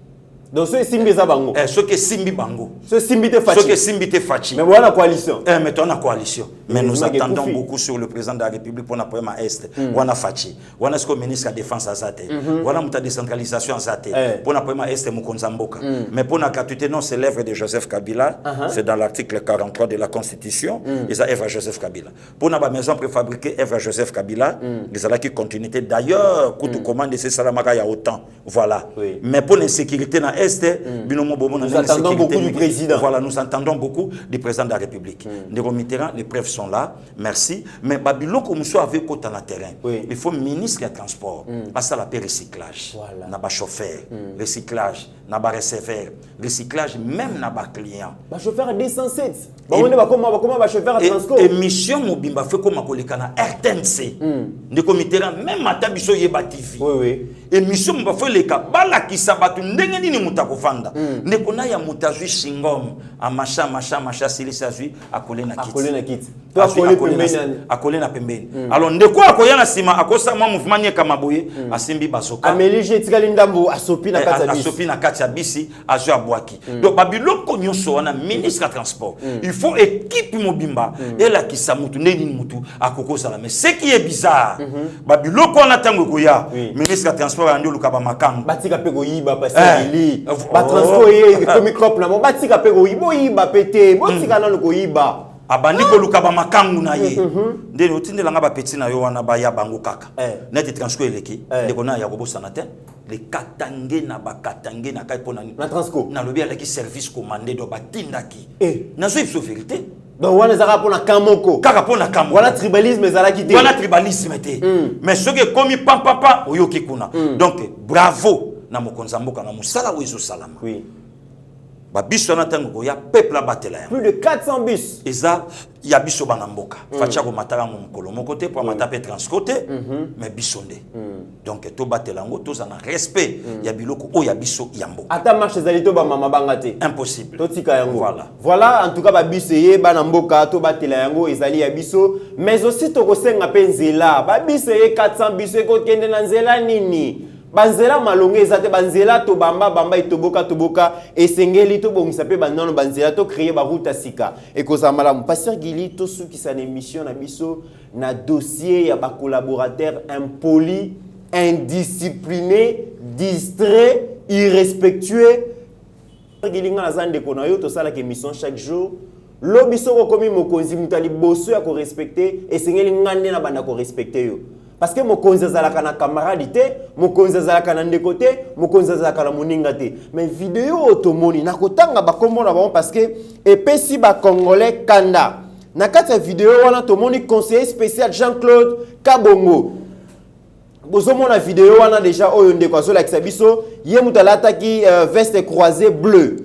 donc ce simbi za bango ceux qui simbi bango ce simbi te fachi ceux qui simbi te fachi mais voilà coalition mais toi na coalition mais nous attendons beaucoup sur le président de la République pour na problème est wana fachi wana ce que ministre de défense azate wana muta décentralisation azate pour na problème est mukonza mboka mais pour na gratuité non c'est l'œuvre de Joseph Kabila c'est dans l'article 43 de la Constitution et ça Eva Joseph Kabila pour na ba maison préfabriquée Eva Joseph Kabila les ala qui continuité d'ailleurs kutu commande c'est salamaka ya autant voilà mais pour l'insécurité na nous attendons beaucoup du président. Voilà, nous entendons beaucoup du président de la République. Ndeko Mitterrand, les preuves sont là. Merci. Mais Babylon, comme soit avec côté dans le terrain, il faut ministre des Transports. Parce que la paix recyclage. N'a pas chauffeur. Recyclage. N'a pas receveur. Recyclage, même n'a pas client. Ba chauffeur 207. Comment va chauffeur à Transco? Et mission Mobimba fait comme Akolekana RTNC. Ndeko Mitterrand, même Matabiso Yeba TV. Et mission Mobimba fait les cas. Bala qui s'abattu. Ndengeni ni mutakofanda. Ndeko na ya mutazui singom. A macha silisa zui. Akole na kit. Akole na kit. Akole na pembeni. Alors ndeko akoya na sima. Akosa ma mouvement nye kamaboye. Asimbi basoka. Amélie Jetikali Ndambo. Asopi na kati ya bisi. Asopi na kati ya bisi. Azo abwaki. Donc Babiloko nyonso wana ministre de transport. Il faut équipe Mobimba. Et la qui samutu neni mutu akoko sala. Mais ce qui est bizarre. Babiloko wana tango koya. Ministre de transport andi lukaba makangu. Batika pego yiba pasteur Gili. Ba Transco ye comme crop na mo batika pego yiba pete. Batika na ko yiba. Abandi ko lukaba makangu na ye. Ndeni otindela nga ba petit na yo wana ba ya bango kaka. Net Transco eleki. Ndeko na ya kobosa na te. Les katange na bakatange na kai pona na Transco na lobi alaki service commandé do batindaki na so ipso vérité donc wana zaka pona kamoko kaka pona kamoko wana tribalisme ezalaki te wana tribalisme te mais ce que komi papa oyoki kuna donc bravo na mokonza mboka na musala wezo salama ba biso na tango ko ya peuple batela plus de 400 bus eza ya biso bana mboka facha ko mataka mukolo moko te pour matape Transco te mais biso nde donc to batela ngo to za na respect ya biloko o ya biso ya mboka ata marche zali to ba mama banga te impossible to tika yango voilà en tout cas ba biso ye bana mboka to batela yango ezali ya biso mais aussi to ko senga penzela ba biso ye 400 biso ko kende na nzela nini banzela malonge ezate banzela to bamba toboka esengeli to bongisa pe banano banzela to créer ba route sika et koza malamu pasteur Gili to suki sa émission na biso na dossier ya ba collaborateur impoli indiscipliné distrait irrespectueux Gili nga zande ko na yo to sala ke émission chaque jour lobiso ko komi mokonzi mutali boso ya ko respecter esengeli ngande na banda ko respecter yo. Parce que mokonzi azalaka na camarade, mokonzi azalaka na ndeko te, mokonzi azalaka na moninga te. Mais vidéo otomoni na kotanga ba kombo na ba parce que epesi ba congolais kanda. Na kati ya vidéo wana tomoni conseiller spécial Jean-Claude Kabongo. Bozomo na vidéo wana déjà oyo ndeko azola kisabiso, ye mutalata ki veste croisée bleue.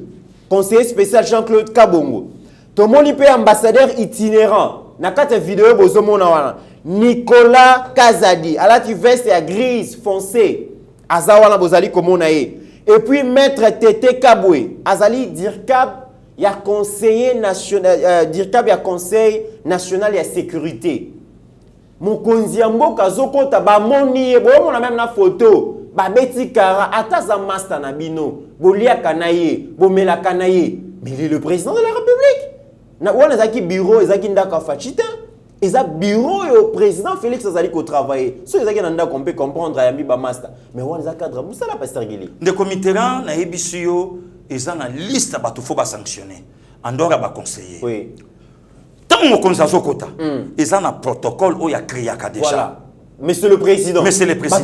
Conseiller spécial Jean-Claude Kabongo. Tomoni pe ambassadeur itinérant. Na kati ya vidéo bozomo na wana Nicolas Kazadi, alati veste ya grise foncée, azawana bozali komona ye. Et puis maître Tete Kabwe, azali dirkab ya conseiller national, dirkab ya conseil national ya sécurité. mokonzi ya mboka azokota bamoni bomona même na photo babeti kara ataza master na bino boliaka na ye bomelaka na ye mais il est le président de la République na wana zaki bureau ezaki ndaka fachita eza bureau yo président Félix azali ko travailler so ezaki na ndaka on peut comprendre ayambi ba master mais wana za cadre musala pasteur Gili ndeko Mitterrand na yebisu yo eza na liste bato faut ba sanctionner andora ba conseiller oui tant mokonzi azokota eza na protocole o ya créaka déjà voilà. Monsieur le Président. Monsieur le Président.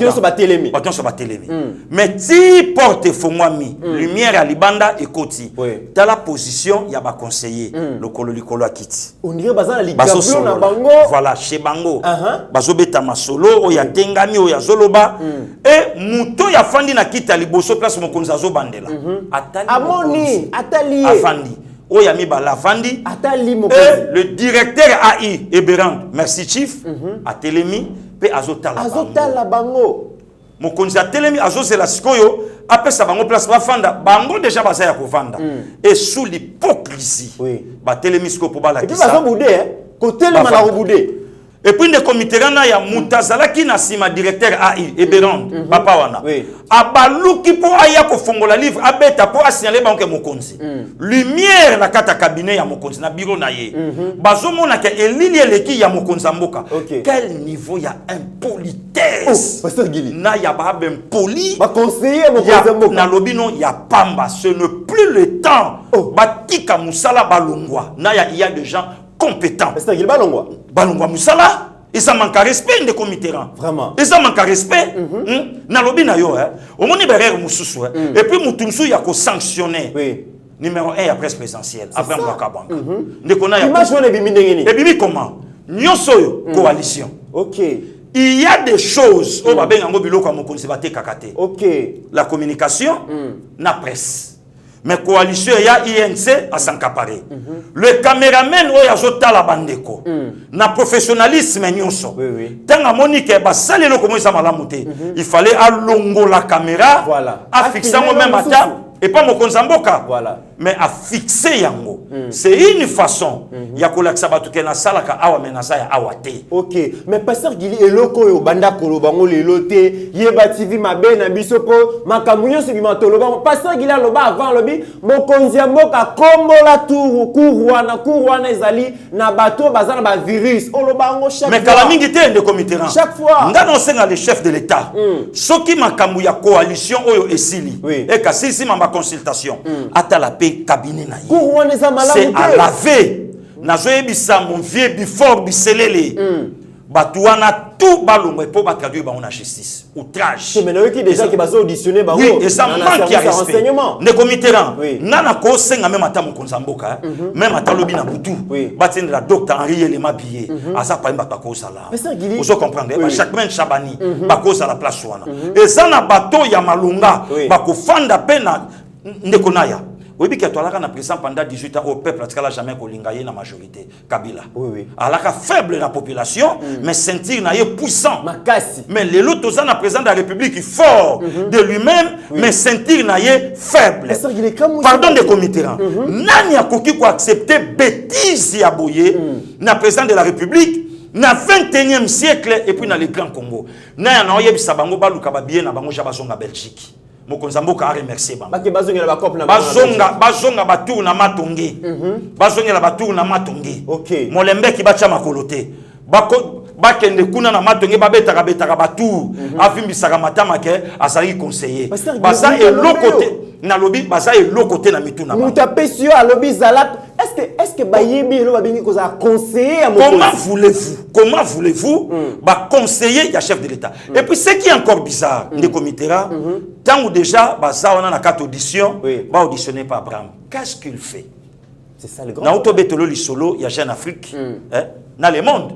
Bâton sur Batelemi. Mais si porte Fongwami, lumière à Libanda et Koti, dans la position, il y a un conseiller, le Kolo Akiti. On dirait que na Bango. Voilà, chez Bango. Bazo Beta Masolo, il y a Tengami, il y a Zoloba. Et Mouto, il y a Fandi na Kita Liboso, place Mokonzazo Bandela. Amoni, Atali. Afandi. Oyami Balafandi. Atali et le directeur AI, Eberand, merci Chief, à Telemi. Pe azotala bango mokonzi atelemi azozela sikoyo apesa bango place bafanda bango déjà bazaya kovanda et sous l'hypocrisie batelemi siko po bala kisa et puis bazobude kotelema na kobude et puis de comité rana ya mutazala ki na sima directeur AI Eberand papa wana abaluki po aya ko fongola livre abeta po asignaler bango mokonzi lumière na kata cabinet ya mokonzi na bureau na ye bazomona ke elili eleki ya mokonzi mboka quel niveau ya impolitesse pasteur Gili na ya ba ben poli ba conseiller mokonzi mboka na lobino ya pamba ce n'est plus le temps batika musala balongwa na ya il y a des gens compétents. Pasteur Gili balongwa Moussala, et ça manque à respect de comité. Vraiment. Et ça manque à respect. Na lobi na yo au moni berere mususu et puis mutumsu ya ko sanctionner. Oui. Numéro 1 à presse présidentielle après Mwaka Bank. Ndekona ya. Image on bimi ndengeni. Et bimi comment? Nyonso coalition. OK. Il y a des choses au babenga ngo biloko mokonzi bate kakate. OK. La communication na presse. Mais coalition il y a INC à s'encaparer. Le caméraman oya zota la bandeko. Na professionnalisme nyonso. Tanga Monique ba salelo comme ça malamuté. Il fallait alongo la caméra. Voilà. A fixer moi-même à ta et pas mon konzamboka. Voilà. Mais à fixer yango. C'est une façon. Ya kolaksa batuke na salaka awa menasa ya awate. OK. Mais pasteur Gili eloko yo banda kolobango lelote yeba TV mabe na bisopo makamunyo se bimatolo bango pasteur Gili aloba avant lobi mokonzi mboka kombo la tour courwana ezali na bato bazana ba virus olobango chaque mais kala mingi te de comité chaque fois ngano senga le chef de l'état soki makamu ya coalition oyo esili et kasisi mamba consultation ata la paix cabinet na c'est à laver nazoyebisa mon vieux before biselele batouana tout balongwe pour traduire ba na justice outrage mais qui déjà qui bazo auditionner bango oui et ça manque à respect ne comité nana ko senga même ata mokonza mboka même ata lobi na butu batinde la docteur Henri Elema Billet asa pa mba ko sala vous comprendre ba chaque main Chabani ba ko sala place wana et ça na bateau ya malunga ba ko fanda pena ndekonaya. Oui, bien que tu as président pendant 18 ans au peuple, tu n'as jamais colingé la majorité. Kabila. Oui. Alors que faible la population, mais sentir na puissant. Makasi. Mais les autres, tu as président de la République fort de lui-même, mais sentir na faible. Pardon de comité. Nani a koki ko accepter bêtise ya boye na président de la République. Na 21e siècle et puis dans le Grand Congo. Na na oyebisa bango baluka ba bien na bango jabazonga Belgique. Mokonzamboka a remercié bango. Bazonga batour na matonge. Bazonga batour na matonge. OK. Molembe ki bacha makolote. Bakende kuna na matonge babetaka betaka batour. Afimbisaka matama ke azali conseiller. Baza et l'autre côté na lobby baza et l'autre côté na mituna. Mutapesio a lobby zalat. Est-ce que bayebi lo babengi ko za conseiller à Comment voulez-vous conseiller ya chef de l'État? Et puis ce qui est encore bizarre, les comités tant ou déjà baza on a na carte audition, ba auditionné par Abraham. Qu'est-ce qu'il fait? C'est ça le grand. Na autobetolo li solo ya Jeune Afrique, dans le monde.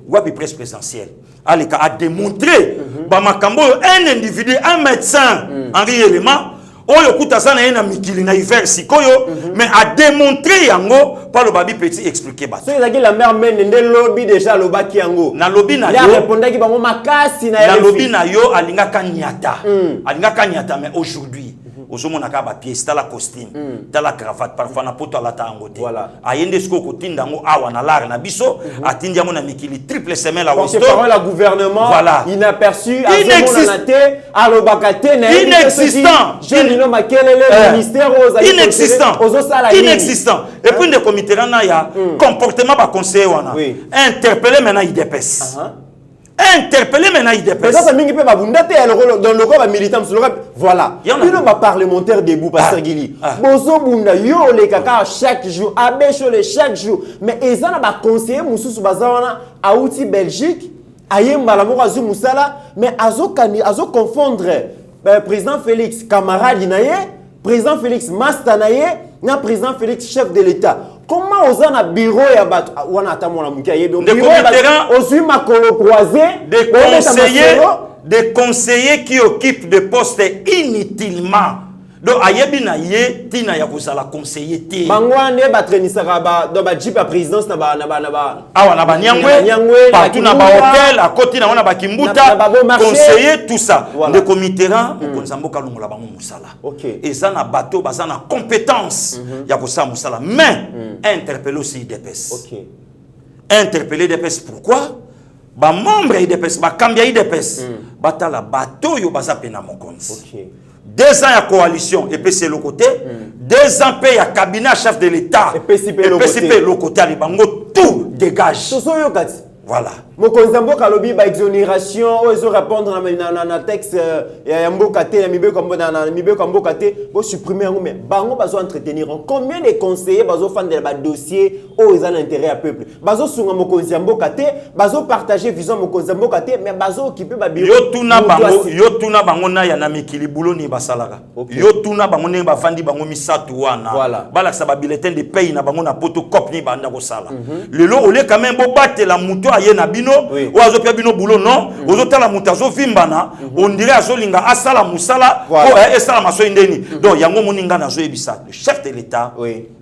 Wapi presse présidentielle. Aleka a démontré ba makambo un individu, un médecin, Henri Elema oyo kutazana na mikili na hiver sikoyo mais a démontré yango par le babi petit expliquer ba. So ezaki la mère men nde lobby déjà lobaki yango. Na lobby na yo. Il a répondu bango makasi na lobby na yo alinga kanyata. Alinga kanyata mais aujourd'hui ozomona ka ba pièce tala costume tala cravate parfois na poto la tangote voilà ayende sko ko tindango awa na lar na biso atindi yango na mikili triple semaine la wisto parole la gouvernement voilà inaperçu alobakate na inexistant Jelino Makelele ministère inexistant et puis de comité na ya comportement ba conseiller wana interpeller maintenant IDPS interpeller maintenant IDPS. Peut-être que mingi pe babunda te dans le corps militant voilà. Bino ba parlementaire debout pasteur Gili. Bozo bunda yo le kaka chaque jour, abechole chaque jour. Mais ezana ba conseiller mususu bazawana auti Belgique, ayemba la morazu musala, mais azo confondre président Félix camarade naye, président Félix master naye, na président Félix chef de l'État. Comment on a un bureau ya bat wana atamona mukia yebe bureau aussi makolo croisé des conseillers qui occupent des postes inutilement. Donc ayebi na ye tina ya kozala conseiller te bangwane batrenisaka ba do ba jipa présidence na ba awa na ba nyangwe partout na ba hôtel à côté na wana ba kimbuta conseiller tout ça de comité ran mokonza mboka longola bango musala eza na bateau baza na compétence ya kosala musala mais interpeller aussi IDPS interpeller IDPS pourquoi ba membre IDPS ba kambia IDPS batala bateau yo baza pena mokonzi 2 ans à coalition et puis c'est le côté 2 ans paye à cabinet chef de l'État et puis c'est le côté les bango tout dégage voilà mokonzi mboka lobi ba exonération ozo répondre na texte ya mboka te ya mibeko mboka te bo supprimer ngo mais bango bazo entretenir combien de conseillers bazo fandela ba dossier o ezana intérêt à peuple bazo sunga mokonzi mboka te bazo partager vision mokonzi mboka te mais bazo occuper ba bureau yo tuna bango na ya na mikili buloni basalaka yo tuna bango ne ba fandi bango misatu wana balakisa ba bulletin de paye na bango na photocopie ni banda ko sala lelo ole quand même bo batela muto aye na bino oazo pia bino boulot non ozo tala mutazo vimbana on dirait azolinga asala musala ko esala maso indeni donc yango moninga na zo ebisa le chef de l'État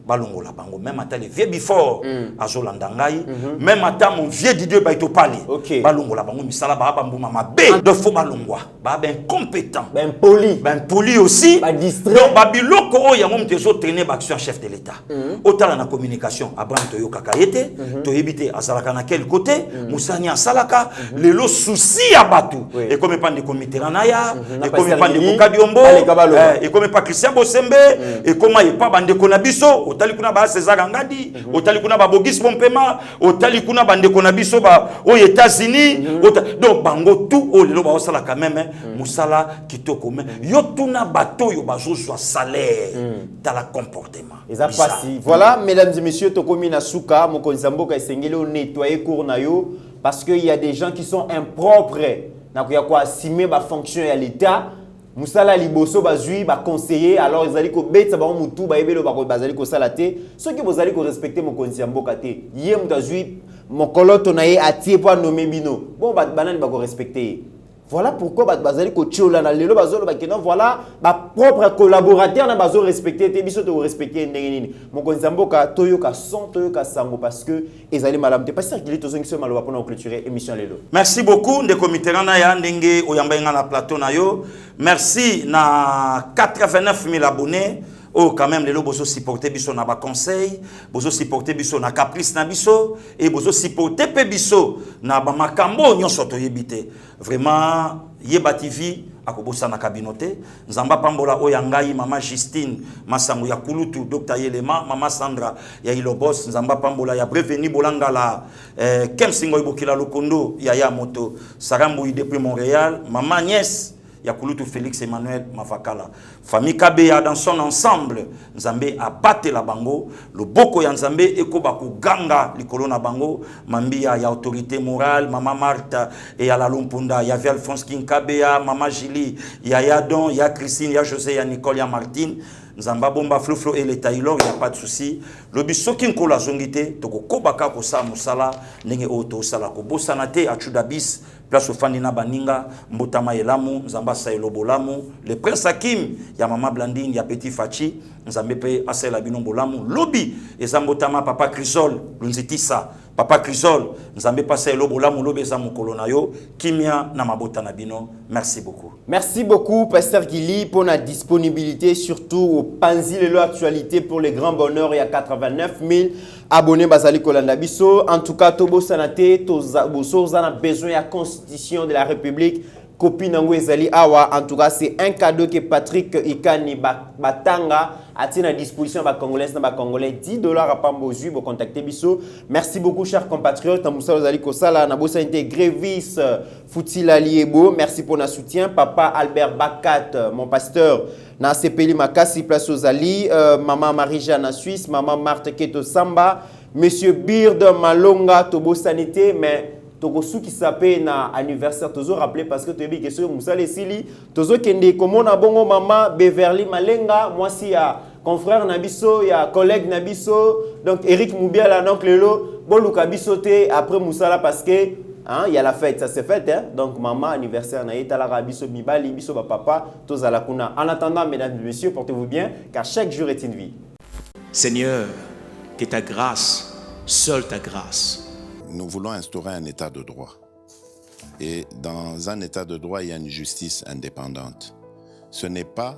balongola bango même ata les vieux before azolanda ngai même ata mon vieux Didier baito pali balongola bango misala ba mbuma mabe de faux balongwa ba incompétent ben poli aussi ba distrait donc babiloko o yango mtezo traîner ba action chef de l'État otala na communication Abraham Toyoka Kayete toyebite azalaka na quel côté musani asalaka lelo souci ya batu et comme pas de comité ranaya et comme pas de Bokadiombo et comme pas Christian Bosembe et comme pas bande konabiso otali kuna ba César Ngadi otali kuna ba Bogis Pompema otali kuna bande konabiso ba aux États-Unis donc bango tout o lelo ba osala quand même musala kitoko mais yo tuna bato yo bazo soit salaire dans le comportement voilà mesdames et messieurs tokomi na suka mokonzi mboka esengeli o nettoyer cour na yo parce que il y a des gens qui sont impropres na ko assumer ba fonction ya l'État musala liboso bazui ba conseiller alors ils allaient ko betsa ba mutu ba ebelo ba bazali ko salate ceux qui bozali ko respecter mokonzi mboka te yé mutazui mokoloto na ye atie po nommer bino bon banani ba ko respecter. Voilà pourquoi bazali ko tchola na lelo bazolo ba kenon voilà ba propre collaborateur na bazo respecter te biso to respecter ndenge nini mokonzi mboka toyoka son toyoka sango parce que ezali malam te pasteur Gili tozongi so maloba pour clôturer émission lelo. Merci beaucoup de comité na ya ndenge oyamba nga na plateau na yo merci na 89 000 abonnés. Oh, quand même, les lots bozo supporter biso na ba conseil, bozo supporter biso na caprice na biso, et bozo supporter pe biso na ba makambo nyonso to yebite. Vraiment, Yeba TV akobosa na kabinote, nzamba pambola oyangai mama Justine, masango ya kulutu Dr Yelema, mama Sandra ya Ilobos, nzamba pambola ya Breveni Bolangala, Kemsingo ibokila lokondo ya moto, Sarambo depuis Montréal, mama Niès Yakulutu Félix Emmanuel Mafakala. Famille Kabea dans son ensemble, Nzambe a battu la bango, le boko ya Nzambe eko baku ganga likolo na bango, mambia ya autorité morale, Mama Martha et ya la Lumpunda, ya Alphonse King Kabea, Mama Jili, ya Yadon, ya Christine, ya José, ya Nicole, ya Martine. Nzamba bomba floflo et les tailor, il n'y a pas de souci. Le bisoki nko la zongite, toko kobaka ko sa musala, nenge oto sala ko bosanate a chudabis, place au fanina baninga, mbotama elamu, nzamba sa elobolamu, le prince Hakim, ya mama Blandine, ya petit Fachi, nzambe pe asela binombo lamu, lobi, ezambotama papa Crisol, lunzitisa, Papa Crisol, nous avons passé le bola moulo beza mukolo na yo, kimia na mabota na bino. Merci beaucoup. Merci beaucoup, Pasteur Gili, pour la disponibilité, surtout au Panzi Lelo Actualité pour les grands bonheurs. Il y a 89 000 abonnés Bazali Kolanda Biso. En tout cas, Tobo Sanate, Tobo a besoin de la Constitution de la République. Copie Nango Ezali Awa. En tout cas, c'est un cadeau que Patrick Ikani Batanga a tenu à disposition de Congolais. Congolais, $10 à Pambozu pour contacter Bisso. Merci beaucoup, chers compatriotes. Namoussa Ozali Kosala, Nabosa Inte Grévis, Foutila Liebo. Merci pour notre soutien. Papa Albert Bakat, mon pasteur, na Sepeli Makasi, place Ozali. Maman Marie-Jeanne à Suisse. Maman Marthe Keto Samba. Monsieur Bird Malonga, Tobo Sanité. Mais Togosu qui s'appelle na anniversaire toujours rappelé parce que tu as dit que sur Moussa Lesili toujours kende comme na bongo maman Beverly Malenga moi si ya confrère Nabiso ya collègue Nabiso donc Eric Moubiala donc lelo boluka bisoté après Moussa là parce que hein il y a la fête ça c'est fête hein donc maman anniversaire na yeta la biso mibali biso ba papa tozala kuna en attendant mesdames et messieurs portez-vous bien car chaque jour est une vie. Seigneur, que ta grâce, seule ta grâce. Nous voulons instaurer un état de droit. Et dans un état de droit, il y a une justice indépendante. Ce n'est pas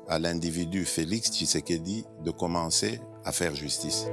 à l'individu Félix Tshisekedi de commencer à faire justice.